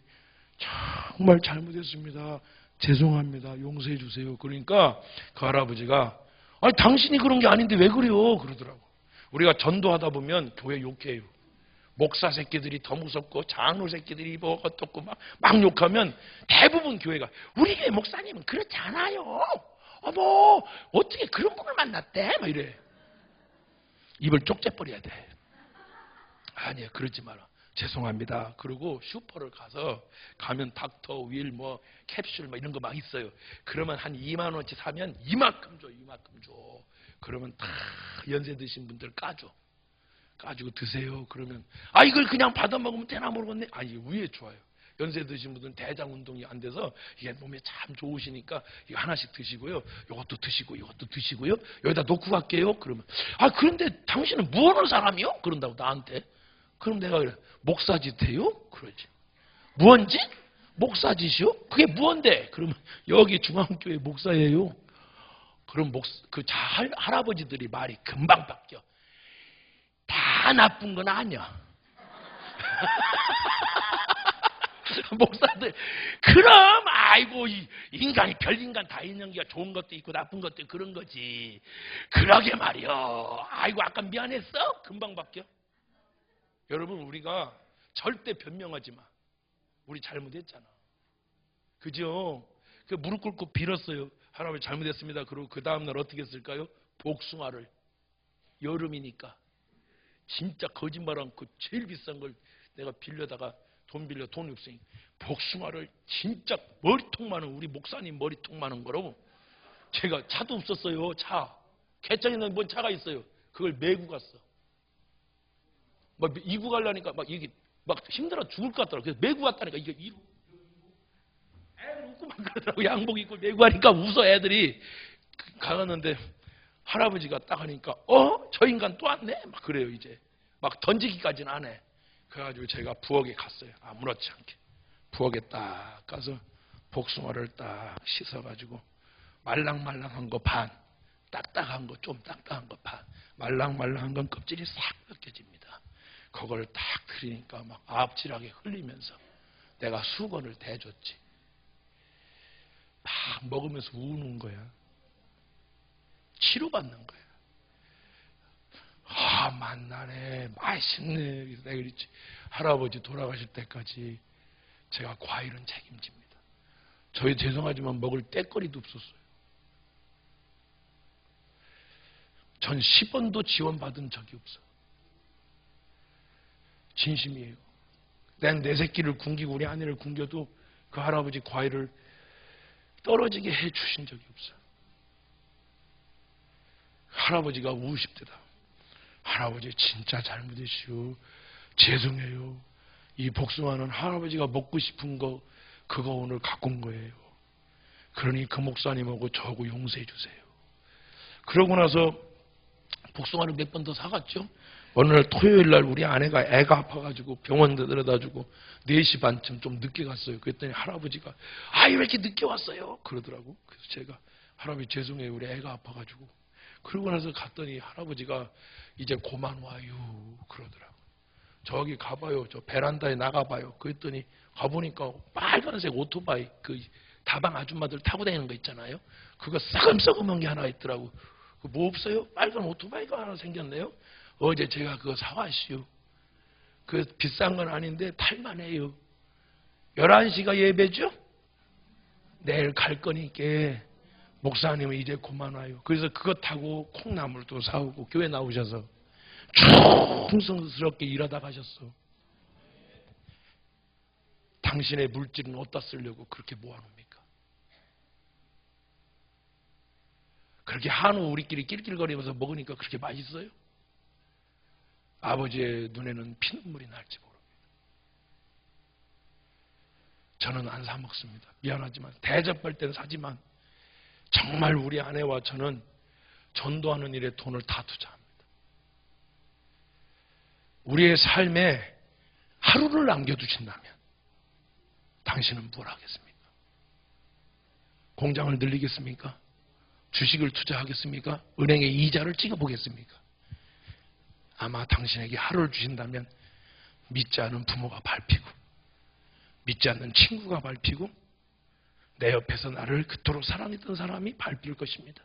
정말 잘못했습니다. 죄송합니다. 용서해 주세요. 그러니까 그 할아버지가 아니 당신이 그런 게 아닌데 왜 그래요? 그러더라고. 우리가 전도하다 보면 교회 욕해요. 목사 새끼들이 더 무섭고 장로 새끼들이 뭐 어떻고 막 욕하면 대부분 교회가 우리 교회 목사님은 그렇지 않아요. 어머 어떻게 그런 분을 만났대? 막 이래. 입을 쪽재버려야 돼. 아니야 그러지 마라. 죄송합니다. 그리고 슈퍼를 가면 닥터 윌 뭐 캡슐 뭐 이런 거 막 있어요. 그러면 한 2만 원치 사면 이만큼 줘. 그러면 다 연세 드신 분들 까주고 드세요. 그러면 이걸 그냥 받아 먹으면 되나 모르겠네. 이게 위에 좋아요. 연세 드신 분들은 대장 운동이 안 돼서 이게 몸에 참 좋으시니까 이거 하나씩 드시고요. 이것도 드시고요. 여기다 놓고 갈게요. 그러면 그런데 당신은 뭐 하는 사람이요? 그런다고 나한테. 그럼 내가 그래. 목사짓해요? 그러지. 무언지? 목사짓이요? 그게 무언데? 그러면 여기 중앙교회 목사예요. 그럼 할아버지들이 말이 금방 바뀌어. 다 나쁜 건 아니야. 목사들 그럼 아이고 인간이 별인간 다 있는 게 좋은 것도 있고 나쁜 것도 있고 그런 거지. 그러게 말이요. 아이고 아까 미안했어? 금방 바뀌어. 여러분 우리가 절대 변명하지 마. 우리 잘못했잖아. 그죠? 그 무릎 꿇고 빌었어요. 할아버지 잘못했습니다. 그리고 그 다음날 어떻게 했을까요? 복숭아를. 여름이니까. 진짜 거짓말 않고 제일 비싼 걸 내가 빌려다가 돈이 없으니 복숭아를 진짜 머리통 많은 우리 목사님 머리통 많은 거라고 제가 차도 없었어요. 차. 개천에는 뭔 차가 있어요. 그걸 메고 갔어. 막 이구 가려니까 이게 힘들어 죽을 것 같더라고. 그래서 메고 갔다니까 이게 애들 웃고 막 그러더라고. 양복 입고 메고 가니까 웃어 애들이. 가갔는데 할아버지가 딱 하니까 저 인간 또 왔네? 막 그래요. 이제 막 던지기까지는 안 해. 그래가지고 제가 부엌에 갔어요. 아무렇지 않게 부엌에 딱 가서 복숭아를 딱 씻어가지고 말랑말랑한 거 반, 딱딱한 거 좀 딱딱한 거 반, 말랑말랑한 건 껍질이 싹 벗겨집니다. 그걸 딱 드리니까 막 아찔하게 흘리면서 내가 수건을 대줬지. 막 먹으면서 우는 거야. 치료받는 거야. 만나네. 맛있네. 내가 그랬지. 할아버지 돌아가실 때까지 제가 과일은 책임집니다. 저희 죄송하지만 먹을 때거리도 없었어요. 전 10원도 지원받은 적이 없어. 진심이에요. 내 새끼를 굶기고 우리 아내를 굶겨도 그 할아버지 과일을 떨어지게 해주신 적이 없어요. 할아버지가 우십대다. 할아버지 진짜 잘못했시오. 죄송해요. 이 복숭아는 할아버지가 먹고 싶은 거 그거 오늘 갖고 온 거예요. 그러니 그 목사님하고 저하고 용서해 주세요. 그러고 나서 복숭아를 몇 번 더 사갔죠. 어느 날 토요일 날 우리 아내가 애가 아파가지고 병원 데려다주고 4시 반쯤 좀 늦게 갔어요. 그랬더니 할아버지가 왜 이렇게 늦게 왔어요? 그러더라고. 그래서 제가 할아버지 죄송해요. 우리 애가 아파가지고. 그러고 나서 갔더니 할아버지가 이제 그만 와요. 그러더라고. 저기 가봐요. 저 베란다에 나가봐요. 그랬더니 가보니까 빨간색 오토바이 그 다방 아줌마들 타고 다니는 거 있잖아요. 그거 싸금싸금한 게 하나 있더라고. 뭐 없어요? 빨간 오토바이가 하나 생겼네요. 어제 제가 그거 사왔시오. 그 비싼 건 아닌데 탈만해요. 11시가 예배죠? 내일 갈 거니까 목사님은 이제 그만 와요. 그래서 그거 타고 콩나물도 사오고 교회 나오셔서 충성스럽게 일하다 가셨어. 당신의 물질은 어디다 쓰려고 그렇게 모아놓습니까? 그렇게 한우 우리끼리 낄낄거리면서 먹으니까 그렇게 맛있어요? 아버지의 눈에는 피눈물이 날지 모릅니다. 저는 안 사 먹습니다. 미안하지만 대접할 때는 사지만 정말 우리 아내와 저는 전도하는 일에 돈을 다 투자합니다. 우리의 삶에 하루를 남겨두신다면 당신은 뭘 하겠습니까? 공장을 늘리겠습니까? 주식을 투자하겠습니까? 은행에 이자를 찍어보겠습니까? 아마 당신에게 하루를 주신다면 믿지 않는 부모가 밟히고 믿지 않는 친구가 밟히고 내 옆에서 나를 그토록 사랑했던 사람이 밟힐 것입니다.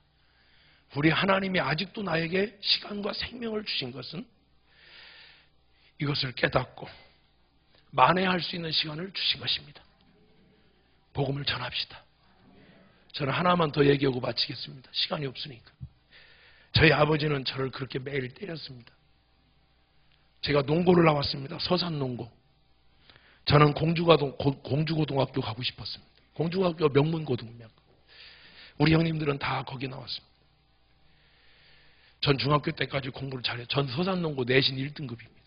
우리 하나님이 아직도 나에게 시간과 생명을 주신 것은 이것을 깨닫고 만회할 수 있는 시간을 주신 것입니다. 복음을 전합시다. 저는 하나만 더 얘기하고 마치겠습니다. 시간이 없으니까. 저희 아버지는 저를 그렇게 매일 때렸습니다. 제가 농고를 나왔습니다. 서산농고. 저는 공주고등학교 가고 싶었습니다. 공주고등학교 명문고등학교. 우리 형님들은 다 거기 나왔습니다. 전 중학교 때까지 공부를 잘해요. 전 서산농고 내신 1등급입니다.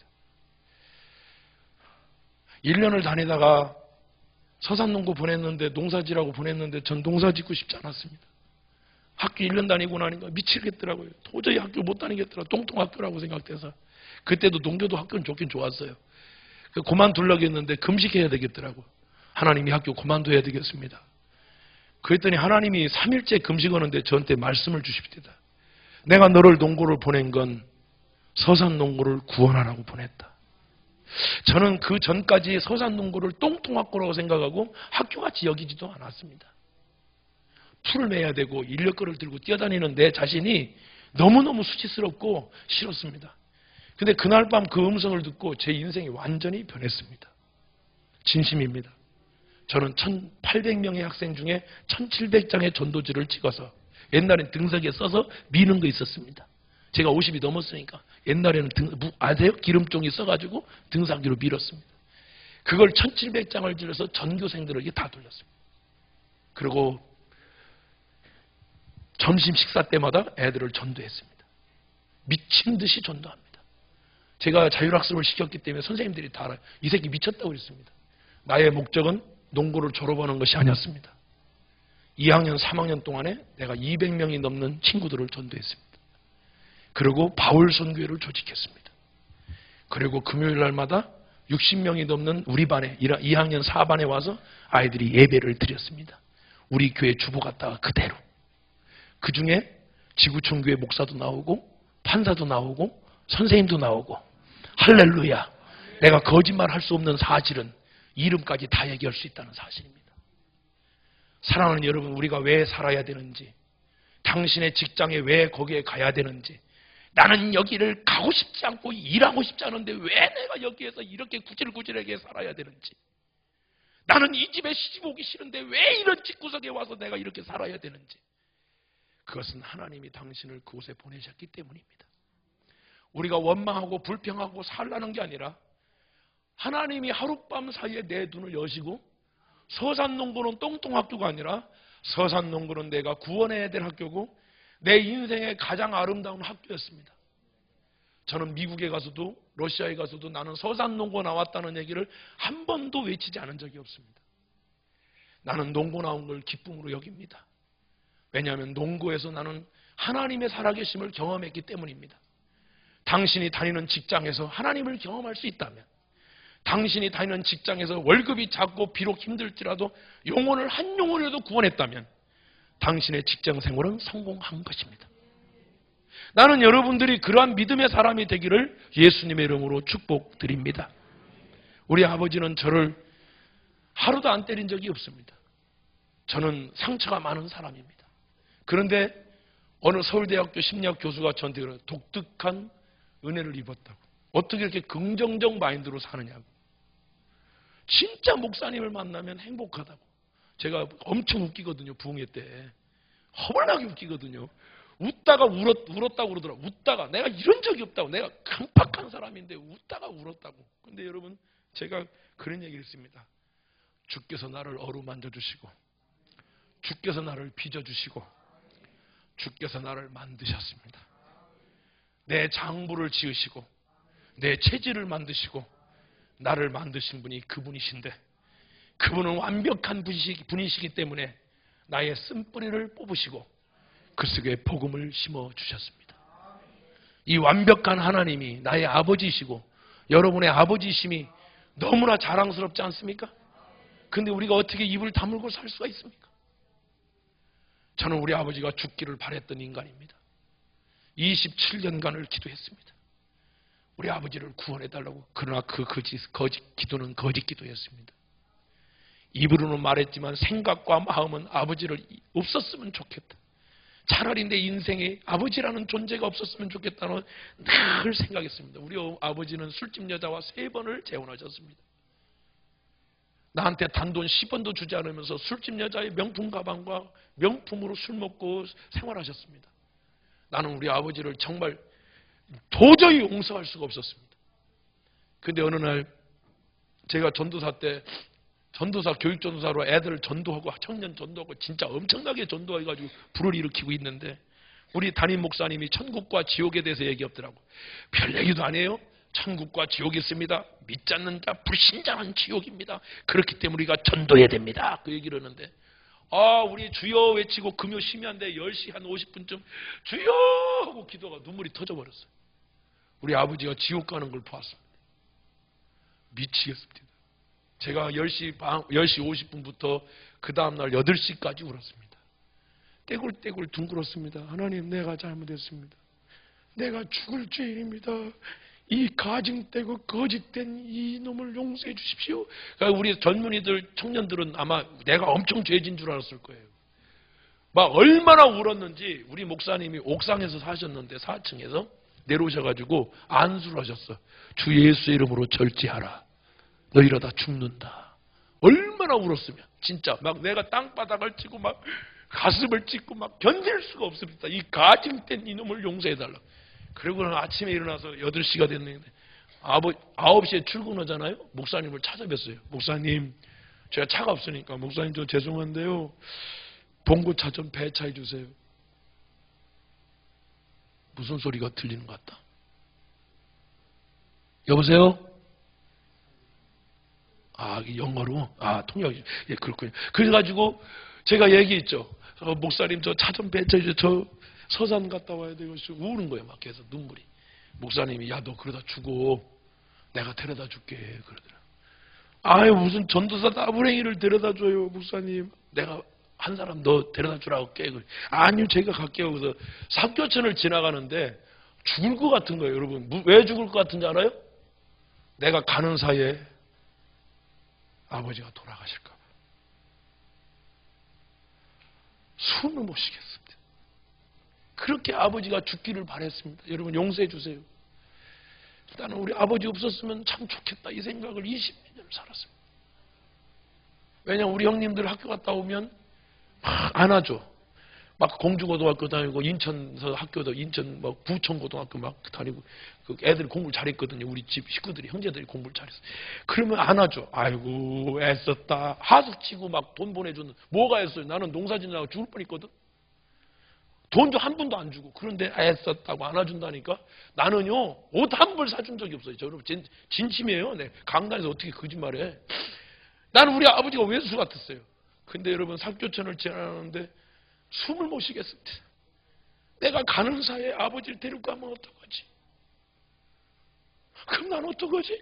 1년을 다니다가 서산농고 보냈는데 농사지라고 보냈는데 전 농사 짓고 싶지 않았습니다. 학교 1년 다니고 나니까 미치겠더라고요. 도저히 학교 못 다니겠더라. 똥똥학교라고 생각돼서. 그때도 농교도 학교는 좋긴 좋았어요. 그만두려고 했는데 금식해야 되겠더라고. 하나님이 학교 그만둬야 되겠습니다. 그랬더니 하나님이 3일째 금식하는데 저한테 말씀을 주십니다. 내가 너를 농고를 보낸 건 서산농고를 구원하라고 보냈다. 저는 그 전까지 서산농고를 똥통학교라고 생각하고 학교같이 여기지도 않았습니다. 풀을 매야 되고 인력거를 들고 뛰어다니는 내 자신이 너무너무 수치스럽고 싫었습니다. 근데 그날 밤 그 음성을 듣고 제 인생이 완전히 변했습니다. 진심입니다. 저는 1800명의 학생 중에 1700장의 전도지를 찍어서 옛날엔 등석에 써서 미는 거 있었습니다. 제가 50이 넘었으니까 옛날에는 아세요? 기름종이 써가지고 등사기로 밀었습니다. 그걸 1700장을 들여서 전교생들에게 다 돌렸습니다. 그리고 점심 식사 때마다 애들을 전도했습니다. 미친 듯이 전도합니다. 제가 자율학습을 시켰기 때문에 선생님들이 다 알아요. 이 새끼 미쳤다고 그랬습니다. 나의 목적은 농고를 졸업하는 것이 아니었습니다. 2학년, 3학년 동안에 내가 200명이 넘는 친구들을 전도했습니다. 그리고 바울 선교회를 조직했습니다. 그리고 금요일 날마다 60명이 넘는 우리 반에 2학년 4반에 와서 아이들이 예배를 드렸습니다. 우리 교회 주보 갔다가 그대로. 그 중에 지구촌교회 목사도 나오고 판사도 나오고 선생님도 나오고 할렐루야. 내가 거짓말할 수 없는 사실은 이름까지 다 얘기할 수 있다는 사실입니다. 사랑하는 여러분, 우리가 왜 살아야 되는지, 당신의 직장에 왜 거기에 가야 되는지, 나는 여기를 가고 싶지 않고 일하고 싶지 않은데 왜 내가 여기에서 이렇게 구질구질하게 살아야 되는지, 나는 이 집에 시집 오기 싫은데 왜 이런 집구석에 와서 내가 이렇게 살아야 되는지, 그것은 하나님이 당신을 그곳에 보내셨기 때문입니다. 우리가 원망하고 불평하고 살라는 게 아니라 하나님이 하룻밤 사이에 내 눈을 여시고 서산농고는 똥똥학교가 아니라 서산농고는 내가 구원해야 될 학교고 내 인생의 가장 아름다운 학교였습니다. 저는 미국에 가서도 러시아에 가서도 나는 서산농고 나왔다는 얘기를 한 번도 외치지 않은 적이 없습니다. 나는 농고 나온 걸 기쁨으로 여깁니다. 왜냐하면 농고에서 나는 하나님의 살아계심을 경험했기 때문입니다. 당신이 다니는 직장에서 하나님을 경험할 수 있다면, 당신이 다니는 직장에서 월급이 작고 비록 힘들지라도 영혼을 한 영혼이라도 구원했다면 당신의 직장 생활은 성공한 것입니다. 나는 여러분들이 그러한 믿음의 사람이 되기를 예수님의 이름으로 축복드립니다. 우리 아버지는 저를 하루도 안 때린 적이 없습니다. 저는 상처가 많은 사람입니다. 그런데 어느 서울대학교 심리학 교수가 저한테 그래요. 독특한 은혜를 입었다고. 어떻게 이렇게 긍정적 마인드로 사느냐고. 진짜 목사님을 만나면 행복하다고. 제가 엄청 웃기거든요. 부흥회 때. 허벌나게 웃기거든요. 웃다가 울었다고 그러더라고요. 웃다가. 내가 이런 적이 없다고. 내가 깜빡한 사람인데 웃다가 울었다고. 근데 여러분, 제가 그런 얘기를 했습니다. 주께서 나를 어루만져 주시고, 주께서 나를 빚어주시고, 주께서 나를 만드셨습니다. 내 장부를 지으시고 내 체질을 만드시고 나를 만드신 분이 그분이신데, 그분은 완벽한 분이시기 때문에 나의 쓴뿌리를 뽑으시고 그 속에 복음을 심어 주셨습니다. 이 완벽한 하나님이 나의 아버지이시고 여러분의 아버지이심이 너무나 자랑스럽지 않습니까? 근데 우리가 어떻게 입을 다물고 살 수가 있습니까? 저는 우리 아버지가 죽기를 바랬던 인간입니다. 27년간을 기도했습니다. 우리 아버지를 구원해달라고. 그러나 그 거짓 기도는 거짓 기도였습니다. 입으로는 말했지만 생각과 마음은 아버지를 없었으면 좋겠다. 차라리 내 인생에 아버지라는 존재가 없었으면 좋겠다는 늘 생각했습니다. 우리 아버지는 술집 여자와 3번을 재혼하셨습니다. 나한테 단돈 10원도 주지 않으면서 술집 여자의 명품 가방과 명품으로 술 먹고 생활하셨습니다. 나는 우리 아버지를 정말 도저히 용서할 수가 없었습니다. 근데 어느 날 제가 전도사 때 교육전도사로 애들 전도하고 청년 전도하고 진짜 엄청나게 전도해가지고 불을 일으키고 있는데 우리 담임 목사님이 천국과 지옥에 대해서 얘기하더라고. 별 얘기도 안 해요. 천국과 지옥이 있습니다. 믿지 않는 자 불신자는 지옥입니다. 그렇기 때문에 우리가 전도해야 됩니다. 그 얘기를 하는데 우리 주여 외치고 금요 심야인데 10시 한 50분쯤 주여 하고 기도가 눈물이 터져버렸어요. 우리 아버지가 지옥 가는 걸 보았습니다. 미치겠습니다. 제가 10시 50분부터 그 다음날 8시까지 울었습니다. 떼굴떼굴 둥글었습니다. 하나님, 내가 잘못했습니다. 내가 죽을 죄인입니다. 이 가증되고 거짓된 이 놈을 용서해 주십시오. 그러니까 우리 젊은이들, 청년들은 아마 내가 엄청 죄진 줄 알았을 거예요. 막 얼마나 울었는지. 우리 목사님이 옥상에서 사셨는데 4층에서 내려오셔가지고 안수를 하셨어. 주 예수의 이름으로 절제하라. 너 이러다 죽는다. 얼마나 울었으면. 진짜 막 내가 땅바닥을 치고 막 가슴을 찢고 막 견딜 수가 없습니다. 이 가증된 이놈을 용서해달라. 그리고는 아침에 일어나서 8시가 됐는데 9시에 출근하잖아요. 목사님을 찾아뵀어요. 목사님, 제가 차가 없으니까 목사님 저 죄송한데요. 봉고차 좀 배차해 주세요. 무슨 소리가 들리는 것 같다. 여보세요? 영어로? 통역이. 예, 그렇군요. 그래가지고 제가 얘기했죠. 목사님 저 차 좀 배차해 주세요. 저 서산 갔다 와야 되고 우는 거예요. 막 계속 눈물이. 목사님이 야, 너 그러다 죽어. 내가 데려다 줄게. 그러더라. 무슨 전도사 나부랭이를 데려다 줘요, 목사님. 내가 한 사람 너 데려다 주라고 할게. 아니요, 제가 갈게요. 그래서 삼교천을 지나가는데 죽을 것 같은 거예요, 여러분. 왜 죽을 것 같은지 알아요? 내가 가는 사이에 아버지가 돌아가실까 봐. 숨을 못 쉬겠습니다. 그렇게 아버지가 죽기를 바랬습니다. 여러분 용서해 주세요. 나는 우리 아버지 없었으면 참 좋겠다 이 생각을 20몇 년을 살았습니다. 왜냐하면 우리 형님들 학교 갔다 오면 막 안아줘. 막 공주고등학교 다니고 인천서 학교도 인천 막 부천고등학교 막 다니고 그 애들 공부를 잘했거든요. 우리 집 식구들이 형제들이 공부를 잘했어요. 그러면 안아줘. 아이고 애썼다. 하숙치고 막 돈 보내주는 뭐가 애써요. 나는 농사짓느라고 죽을 뻔했거든. 돈도 한 푼도 안 주고 그런데 애썼다고 안아준다니까. 나는요 옷 한 벌 사준 적이 없어요. 저 여러분 진심이에요. 네. 강단에서 어떻게 거짓말해. 나는 우리 아버지가 왼수 같았어요. 근데 여러분 삼교천을 지나가는데 숨을 못 쉬겠습니다. 내가 가는 사이에 아버지를 데리고 가면 어떡하지? 그럼 난 어떡하지?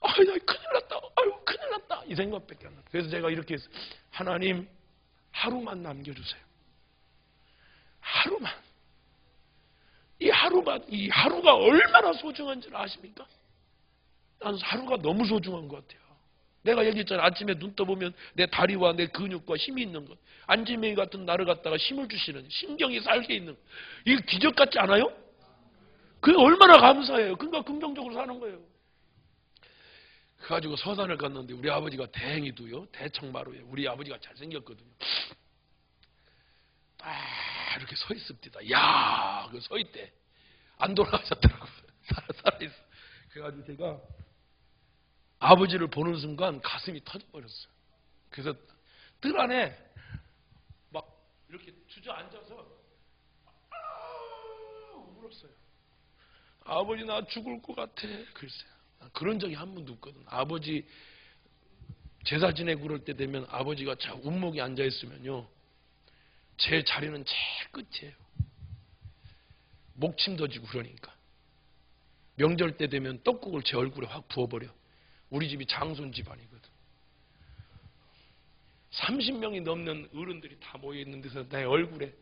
나 큰일 났다. 큰일 났다. 이 생각밖에 안 나요. 그래서 제가 이렇게 했어요. 하나님, 하루만 남겨주세요. 하루만. 이 하루가 얼마나 소중한지를 아십니까? 난 하루가 너무 소중한 것 같아요. 내가 얘기했잖아. 아침에 눈 떠보면 내 다리와 내 근육과 힘이 있는 것. 안지명이 같은 나를 갖다가 힘을 주시는, 신경이 살게 있는 것. 이게 기적 같지 않아요? 그게 얼마나 감사해요. 그러니까 긍정적으로 사는 거예요. 그래가지고 서산을 갔는데 우리 아버지가 다행히도요. 대청마루에 우리 아버지가 잘생겼거든요. 이렇게 서 있습니다. 야, 그 서 있대. 안 돌아가셨더라고요. 살아있어. 그래가지고 제가 아버지를 보는 순간 가슴이 터져버렸어요. 그래서 뜰 안에 막 이렇게 주저앉아서 울었어요. 아버지 나 죽을 것 같아. 글쎄요. 그런 적이 한 번도 없거든. 아버지 제사 지내고 그럴 때 되면 아버지가 운목에 앉아있으면요. 제 자리는 제일 끝이에요. 목침도 지고 그러니까. 명절 때 되면 떡국을 제 얼굴에 확 부어버려. 우리 집이 장손 집안이거든. 30명이 넘는 어른들이 다 모여있는 데서 내 얼굴에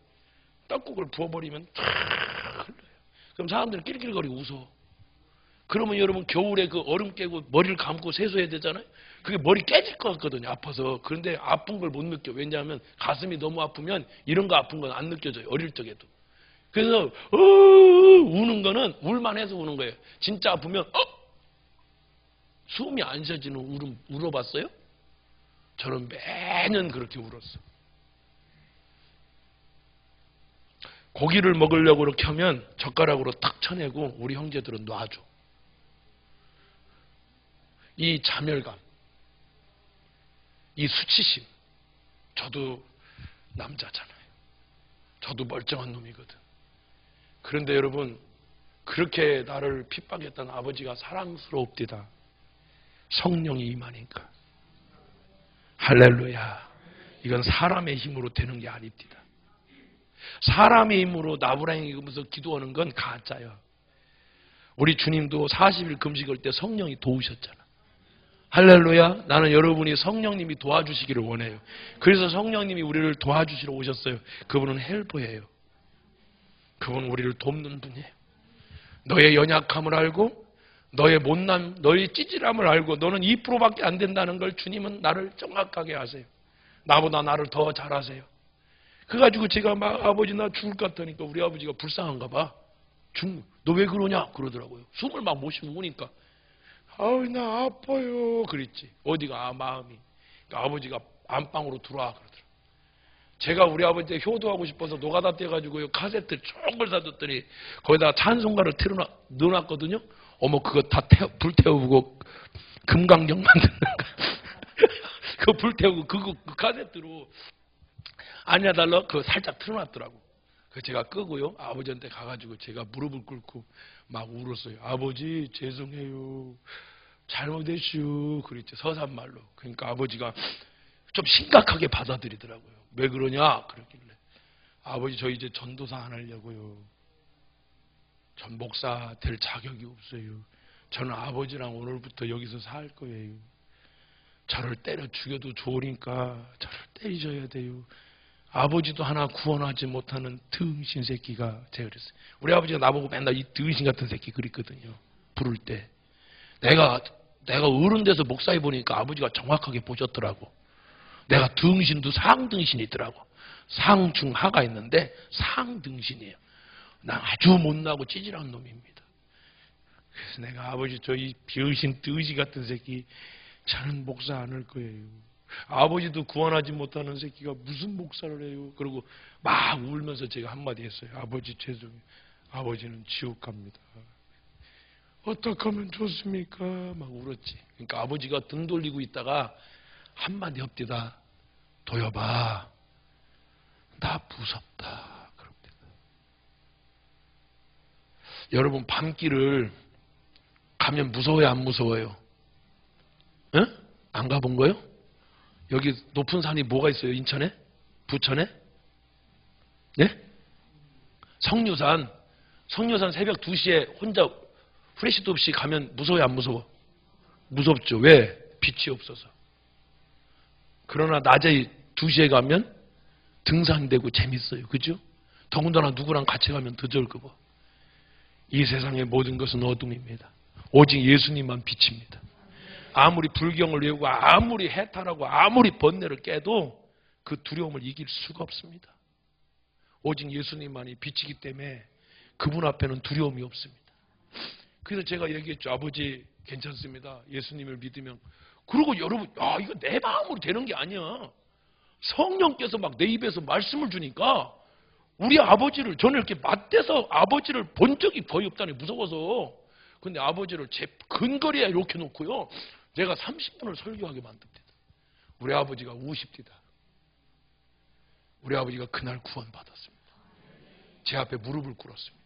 떡국을 부어버리면 탁 흘러요. 그럼 사람들은 낄낄거리고 웃어. 그러면 여러분 겨울에 그 얼음 깨고 머리를 감고 세수해야 되잖아요. 그게 머리 깨질 것 같거든요. 아파서. 그런데 아픈 걸 못 느껴. 왜냐하면 가슴이 너무 아프면 이런 거 아픈 건 안 느껴져요. 어릴 적에도. 그래서 우는 거는 울만 해서 우는 거예요. 진짜 아프면 숨이 안 쉬어지는 울음 울어봤어요? 저는 매년 그렇게 울었어. 고기를 먹으려고 그렇게 하면 젓가락으로 탁 쳐내고 우리 형제들은 놔줘. 이 자멸감, 이 수치심. 저도 남자잖아요. 저도 멀쩡한 놈이거든. 그런데 여러분, 그렇게 나를 핍박했던 아버지가 사랑스러웁디다. 성령이 임하니까. 할렐루야. 이건 사람의 힘으로 되는 게 아닙니다. 사람의 힘으로 나부랭이 입으면서 기도하는 건 가짜야. 우리 주님도 40일 금식할 때 성령이 도우셨잖아. 할렐루야. 나는 여러분이 성령님이 도와주시기를 원해요. 그래서 성령님이 우리를 도와주시러 오셨어요. 그분은 헬퍼예요. 그분은 우리를 돕는 분이에요. 너의 연약함을 알고 너의 못남, 너의 찌질함을 알고 너는 2%밖에 안 된다는 걸 주님은 나를 정확하게 아세요. 나보다 나를 더 잘 아세요. 그래가지고 제가 막 아버지 나 죽을 것 같다니까 우리 아버지가 불쌍한가 봐. 너 왜 그러냐? 그러더라고요. 숨을 막 못 쉬고 우니까. 아우 나 아파요. 그랬지. 어디가 마음이. 그러니까 아버지가 안방으로 들어와 그러더라고요. 제가 우리 아버지한테 효도하고 싶어서 노가다 떼가지고 카세트 좋은 걸 사줬더니 거기다가 찬송가를 넣어놨거든요. 어머 그거 다 불태우고 금강경 만드는 거. 그거 불태우고 그 카세트로 아니야달러 그거 살짝 틀어놨더라고. 그래서 제가 끄고요. 아버지한테 가가지고 제가 무릎을 꿇고 막 울었어요. 아버지 죄송해요. 잘못했슈. 그랬죠. 서산말로. 그러니까 아버지가 좀 심각하게 받아들이더라고요. 왜 그러냐? 그러길래. 아버지 저 이제 전도사 안 하려고요. 전 목사 될 자격이 없어요. 저는 아버지랑 오늘부터 여기서 살 거예요. 저를 때려 죽여도 좋으니까 저를 때리셔야 돼요. 아버지도 하나 구원하지 못하는 등신 새끼가 제가 그랬어요. 우리 아버지가 나보고 맨날 이 등신 같은 새끼 그랬거든요. 부를 때. 내가 어른 돼서 목사해 보니까 아버지가 정확하게 보셨더라고. 내가 등신도 상등신이 있더라고. 상중하가 있는데 상등신이에요. 난 아주 못나고 찌질한 놈입니다. 그래서 내가 아버지 저 이 비으신 뜨지 같은 새끼 저는 목사 안 할 거예요. 아버지도 구원하지 못하는 새끼가 무슨 목사를 해요. 그리고 막 울면서 제가 한마디 했어요. 아버지 죄송해요. 아버지는 지옥 갑니다. 어떻게 하면 좋습니까? 막 울었지. 그러니까 아버지가 등 돌리고 있다가 한마디 합디다. 도여봐. 나 무섭다. 그럽니다. 여러분 밤길을 가면 무서워요? 안 무서워요? 응? 안 가본 거요? 여기 높은 산이 뭐가 있어요? 인천에? 부천에? 네? 성류산. 성류산 새벽 2시에 혼자 후레쉬도 없이 가면 무서워요? 안 무서워? 무섭죠. 왜? 빛이 없어서. 그러나 낮에 2시에 가면 등산되고 재밌어요. 그죠? 더군다나 누구랑 같이 가면 더 좋을 거고. 이 세상의 모든 것은 어둠입니다. 오직 예수님만 빛입니다. 아무리 불경을 외우고 아무리 해탈하고 아무리 번뇌를 깨도 그 두려움을 이길 수가 없습니다. 오직 예수님만이 빛이기 때문에 그분 앞에는 두려움이 없습니다. 그래서 제가 얘기했죠. 아버지 괜찮습니다. 예수님을 믿으면. 그리고 여러분 이거 내 마음으로 되는 게 아니야. 성령께서 막 내 입에서 말씀을 주니까 우리 아버지를 저는 이렇게 맞대서 아버지를 본 적이 거의 없다니 무서워서. 근데 아버지를 제 근거리에 이렇게 놓고요. 내가 30분을 설교하게 만듭니다. 우리 아버지가 우십디다. 우리 아버지가 그날 구원받았습니다. 제 앞에 무릎을 꿇었습니다.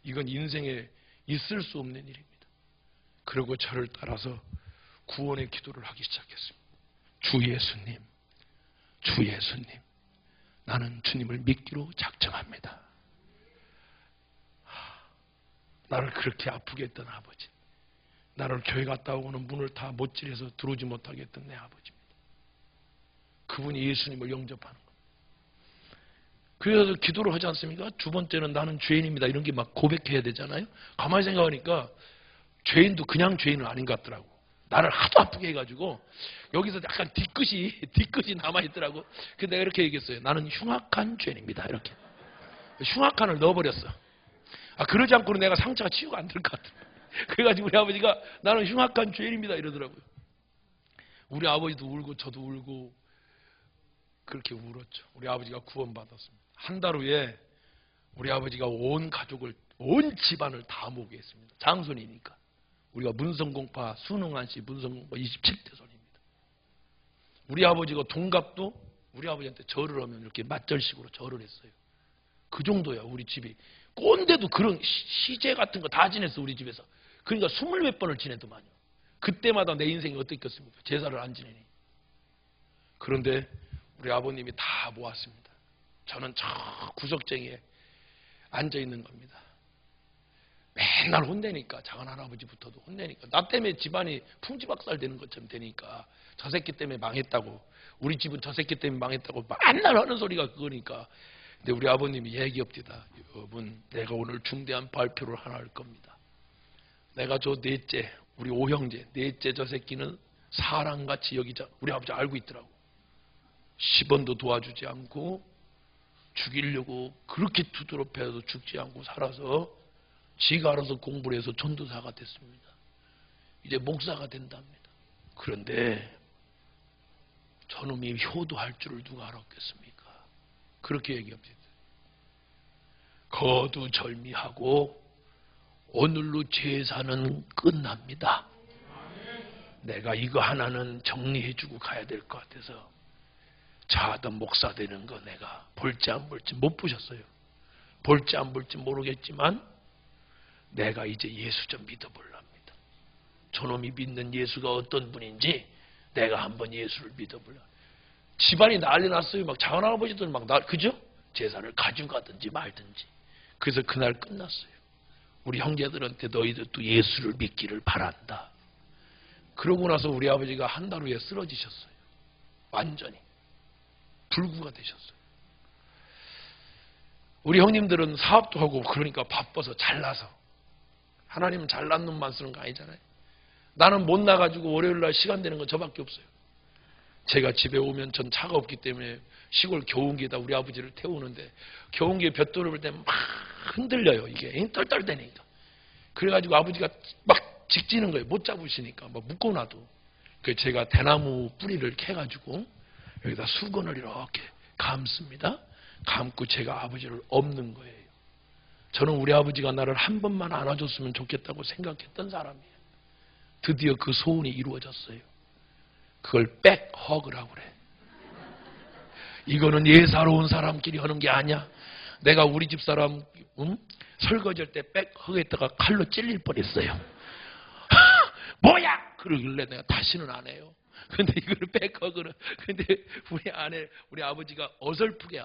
이건 인생에 있을 수 없는 일입니다. 그리고 저를 따라서 구원의 기도를 하기 시작했습니다. 주 예수님, 주 예수님, 나는 주님을 믿기로 작정합니다. 나를 그렇게 아프게 했던 아버지, 나를 교회 갔다 오고는 문을 다 못질해서 들어오지 못하게 했던 내 아버지입니다. 그분이 예수님을 영접하는 겁니다. 그래서 기도를 하지 않습니까? 두 번째는 나는 죄인입니다. 이런 게 막 고백해야 되잖아요. 가만히 생각하니까 죄인도 그냥 죄인은 아닌 것 같더라고. 나를 하도 아프게 해가지고 여기서 약간 뒤끝이 남아있더라고. 그래서 내가 이렇게 얘기했어요. 나는 흉악한 죄인입니다. 이렇게. 흉악한을 넣어버렸어. 그러지 않고는 내가 상처가 치유가 안 될 것 같아. 그래가지고 우리 아버지가 나는 흉악한 죄인입니다. 이러더라고요. 우리 아버지도 울고 저도 울고 그렇게 울었죠. 우리 아버지가 구원받았습니다. 한 달 후에 우리 아버지가 온 가족을, 온 집안을 다 모게 했습니다. 장손이니까. 우리가 문성공파, 순흥한 씨 문성공파 27대 손입니다. 우리 아버지가 동갑도 우리 아버지한테 절을 하면 이렇게 맞절식으로 절을 했어요. 그 정도야 우리 집이. 꼰대도 그런 시제 같은 거 다 지냈어 우리 집에서. 그러니까 20몇 번을 지내더만요. 그때마다 내 인생이 어떻겠습니까? 제사를 안 지내니. 그런데 우리 아버님이 다 모았습니다. 저는 저 구석쟁이에 앉아있는 겁니다. 맨날 혼내니까, 작은 할아버지부터도 혼내니까, 나 때문에 집안이 풍지박살 되는 것처럼 되니까, 저 새끼 때문에 망했다고, 우리 집은 저 새끼 때문에 망했다고 맨날 하는 소리가 그거니까. 근데 우리 아버님이 얘기합니다. 여러분, 내가 오늘 중대한 발표를 하나 할 겁니다. 내가 저 넷째, 우리 오형제, 넷째 저 새끼는 사람같이 여기자. 우리 아버지 알고 있더라고. 10원도 도와주지 않고 죽이려고 그렇게 두드러 패도 죽지 않고 살아서 지가 알아서 공부를 해서 전도사가 됐습니다. 이제 목사가 된답니다. 그런데 저놈이 효도할 줄을 누가 알았겠습니까? 그렇게 얘기합니다. 거두절미하고 오늘로 제사는 끝납니다. 내가 이거 하나는 정리해주고 가야 될 것 같아서 자던 목사 되는 거 내가 볼지 안 볼지 못 보셨어요. 볼지 안 볼지 모르겠지만 내가 이제 예수 좀 믿어보랍니다. 저놈이 믿는 예수가 어떤 분인지 내가 한번 예수를 믿어보려. 집안이 난리 났어요. 막 작은할아버지들 막 그죠? 제사를 가져가든지 말든지. 그래서 그날 끝났어요. 우리 형제들한테 너희들도 예수를 믿기를 바란다. 그러고 나서 우리 아버지가 한 달 후에 쓰러지셨어요. 완전히. 불구가 되셨어요. 우리 형님들은 사업도 하고 그러니까 바빠서 잘나서. 하나님은 잘난 놈만 쓰는 거 아니잖아요. 나는 못 나가지고 월요일날 시간 되는 건 저밖에 없어요. 제가 집에 오면 전 차가 없기 때문에 시골 교운기에다 우리 아버지를 태우는데 교운기에 볕돌을 볼 때 막 흔들려요. 이게 떨떨대니까. 그래가지고 아버지가 막 직지는 거예요. 못 잡으시니까 막 묶어놔도. 그래서 제가 대나무 뿌리를 캐가지고 여기다 수건을 이렇게 감습니다. 감고 제가 아버지를 엎는 거예요. 저는 우리 아버지가 나를 한 번만 안아줬으면 좋겠다고 생각했던 사람이에요. 드디어 그 소원이 이루어졌어요. 그걸 백허그라고 그래. 이거는 예사로운 사람끼리 하는 게 아니야. 내가 우리 집 사람 설거지할 때 백허그했다가 칼로 찔릴 뻔했어요. 뭐야? 그러길래 내가 다시는 안 해요. 근데 이거를 백허그는 근데 우리 아버지가 어설프게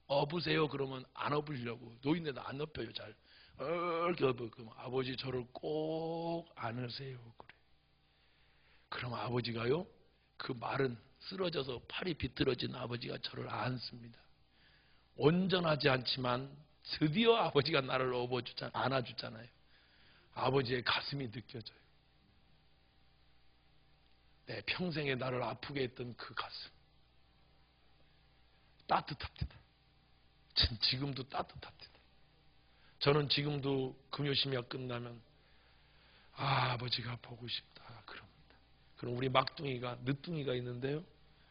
업으세요 그러면 안 업으려고 노인네도 안 업혀요 잘. 이렇게 업어. 그럼 아버지 저를 꼭 안으세요 그래. 그럼 아버지가요 그 말은 쓰러져서 팔이 비틀어진 아버지가 저를 안습니다. 온전하지 않지만 드디어 아버지가 나를 안아주잖아요. 아버지의 가슴이 느껴져요. 내 평생에 나를 아프게 했던 그 가슴. 따뜻합니다. 전 지금도 따뜻합니다. 저는 지금도 금요심야 끝나면 아버지가 보고 싶다 그럽니다. 그럼 우리 막둥이가 늦둥이가 있는데요.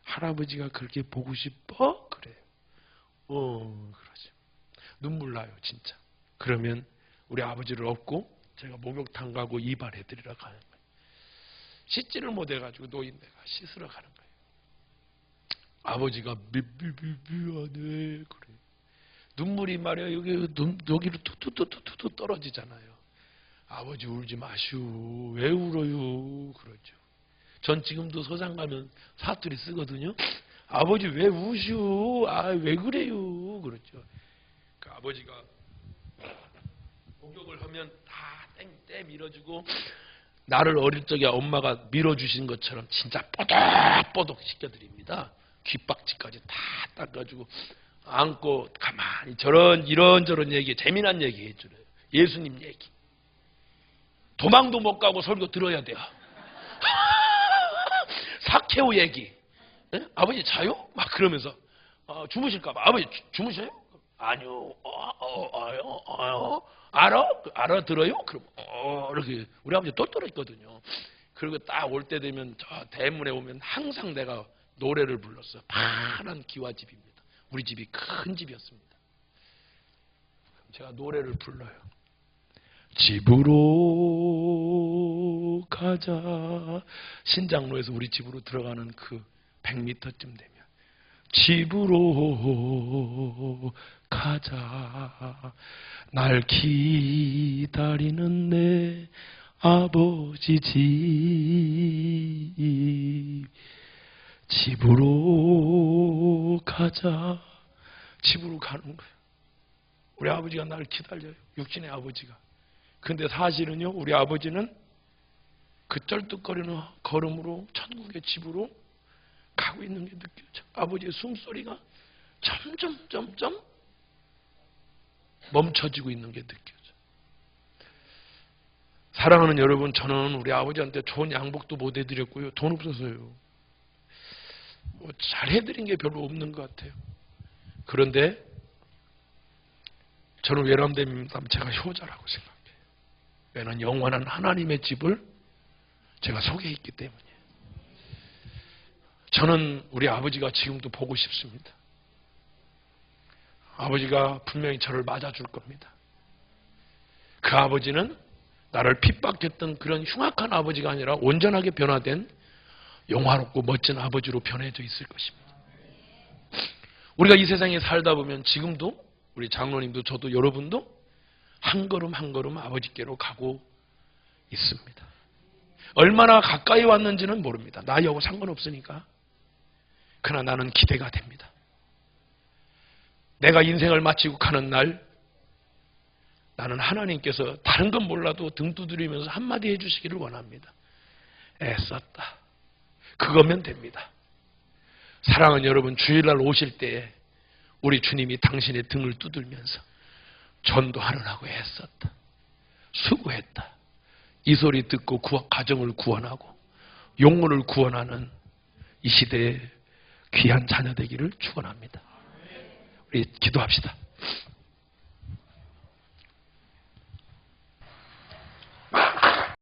할아버지가 그렇게 보고 싶어? 그래요. 그러죠. 눈물 나요 진짜. 그러면 우리 아버지를 업고 제가 목욕탕 가고 이발해드리러 가는 거예요. 씻지를 못해가지고 노인네가 씻으러 가는 거예요. 아버지가 미안해 그래. 눈물이 말이야 여기로 툭툭툭툭 떨어지잖아요. 아버지 울지 마시오. 왜 울어요? 그러죠. 전 지금도 서장 가면 사투리 쓰거든요. 아버지 왜 우슈? 아, 왜 그래요? 그렇죠. 그 아버지가 목욕을 하면 다 땡 밀어주고 나를 어릴 적에 엄마가 밀어주신 것처럼 진짜 뽀독뽀독 시켜드립니다. 귓박지까지 다 닦아주고 안고 가만히 이런저런 얘기, 재미난 얘기 해주래요. 예수님 얘기. 도망도 못 가고 설교 들어야 돼요. 사케오 얘기. 네? 아버지 자요? 막 그러면서 주무실까봐. 아버지 주무셔요? 아니요. 알아들어요? 그럼 이렇게 우리 아버지 똘똘했거든요. 그리고 딱 올 때 되면 저 대문에 오면 항상 내가 노래를 불렀어요. 파란 기와집입니다. 우리 집이 큰 집이었습니다. 제가 노래를 불러요. 집으로 가자. 신장로에서 우리 집으로 들어가는 그 100m쯤 되면 집으로 가자. 날 기다리는 내 아버지 집. 집으로 가자. 집으로 가는 거예요. 우리 아버지가 나를 기다려요. 육신의 아버지가. 근데 사실은요, 우리 아버지는 그 쩔뚝거리는 걸음으로 천국의 집으로 가고 있는 게 느껴져. 아버지의 숨소리가 점점 멈춰지고 있는 게 느껴져. 사랑하는 여러분, 저는 우리 아버지한테 좋은 양복도 못 해드렸고요. 돈 없어서요. 뭐 잘해드린 게 별로 없는 것 같아요. 그런데 저는 외람됨이면 제가 효자라고 생각해요. 왜냐하면 영원한 하나님의 집을 제가 속에 있기 때문이에요. 저는 우리 아버지가 지금도 보고 싶습니다. 아버지가 분명히 저를 맞아줄 겁니다. 그 아버지는 나를 핍박했던 그런 흉악한 아버지가 아니라 온전하게 변화된 영화롭고 멋진 아버지로 변해져 있을 것입니다. 우리가 이 세상에 살다 보면 지금도 우리 장로님도 저도 여러분도 한 걸음 한 걸음 아버지께로 가고 있습니다. 얼마나 가까이 왔는지는 모릅니다. 나이하고 상관없으니까. 그러나 나는 기대가 됩니다. 내가 인생을 마치고 가는 날 나는 하나님께서 다른 건 몰라도 등 두드리면서 한마디 해주시기를 원합니다. 애썼다. 그거면 됩니다. 사랑하는 여러분, 주일날 오실 때에 우리 주님이 당신의 등을 두들면서 전도하느라고 애썼다. 수고했다. 이 소리 듣고 가정을 구원하고 영혼을 구원하는 이 시대의 귀한 자녀 되기를 축원합니다. 우리 기도합시다.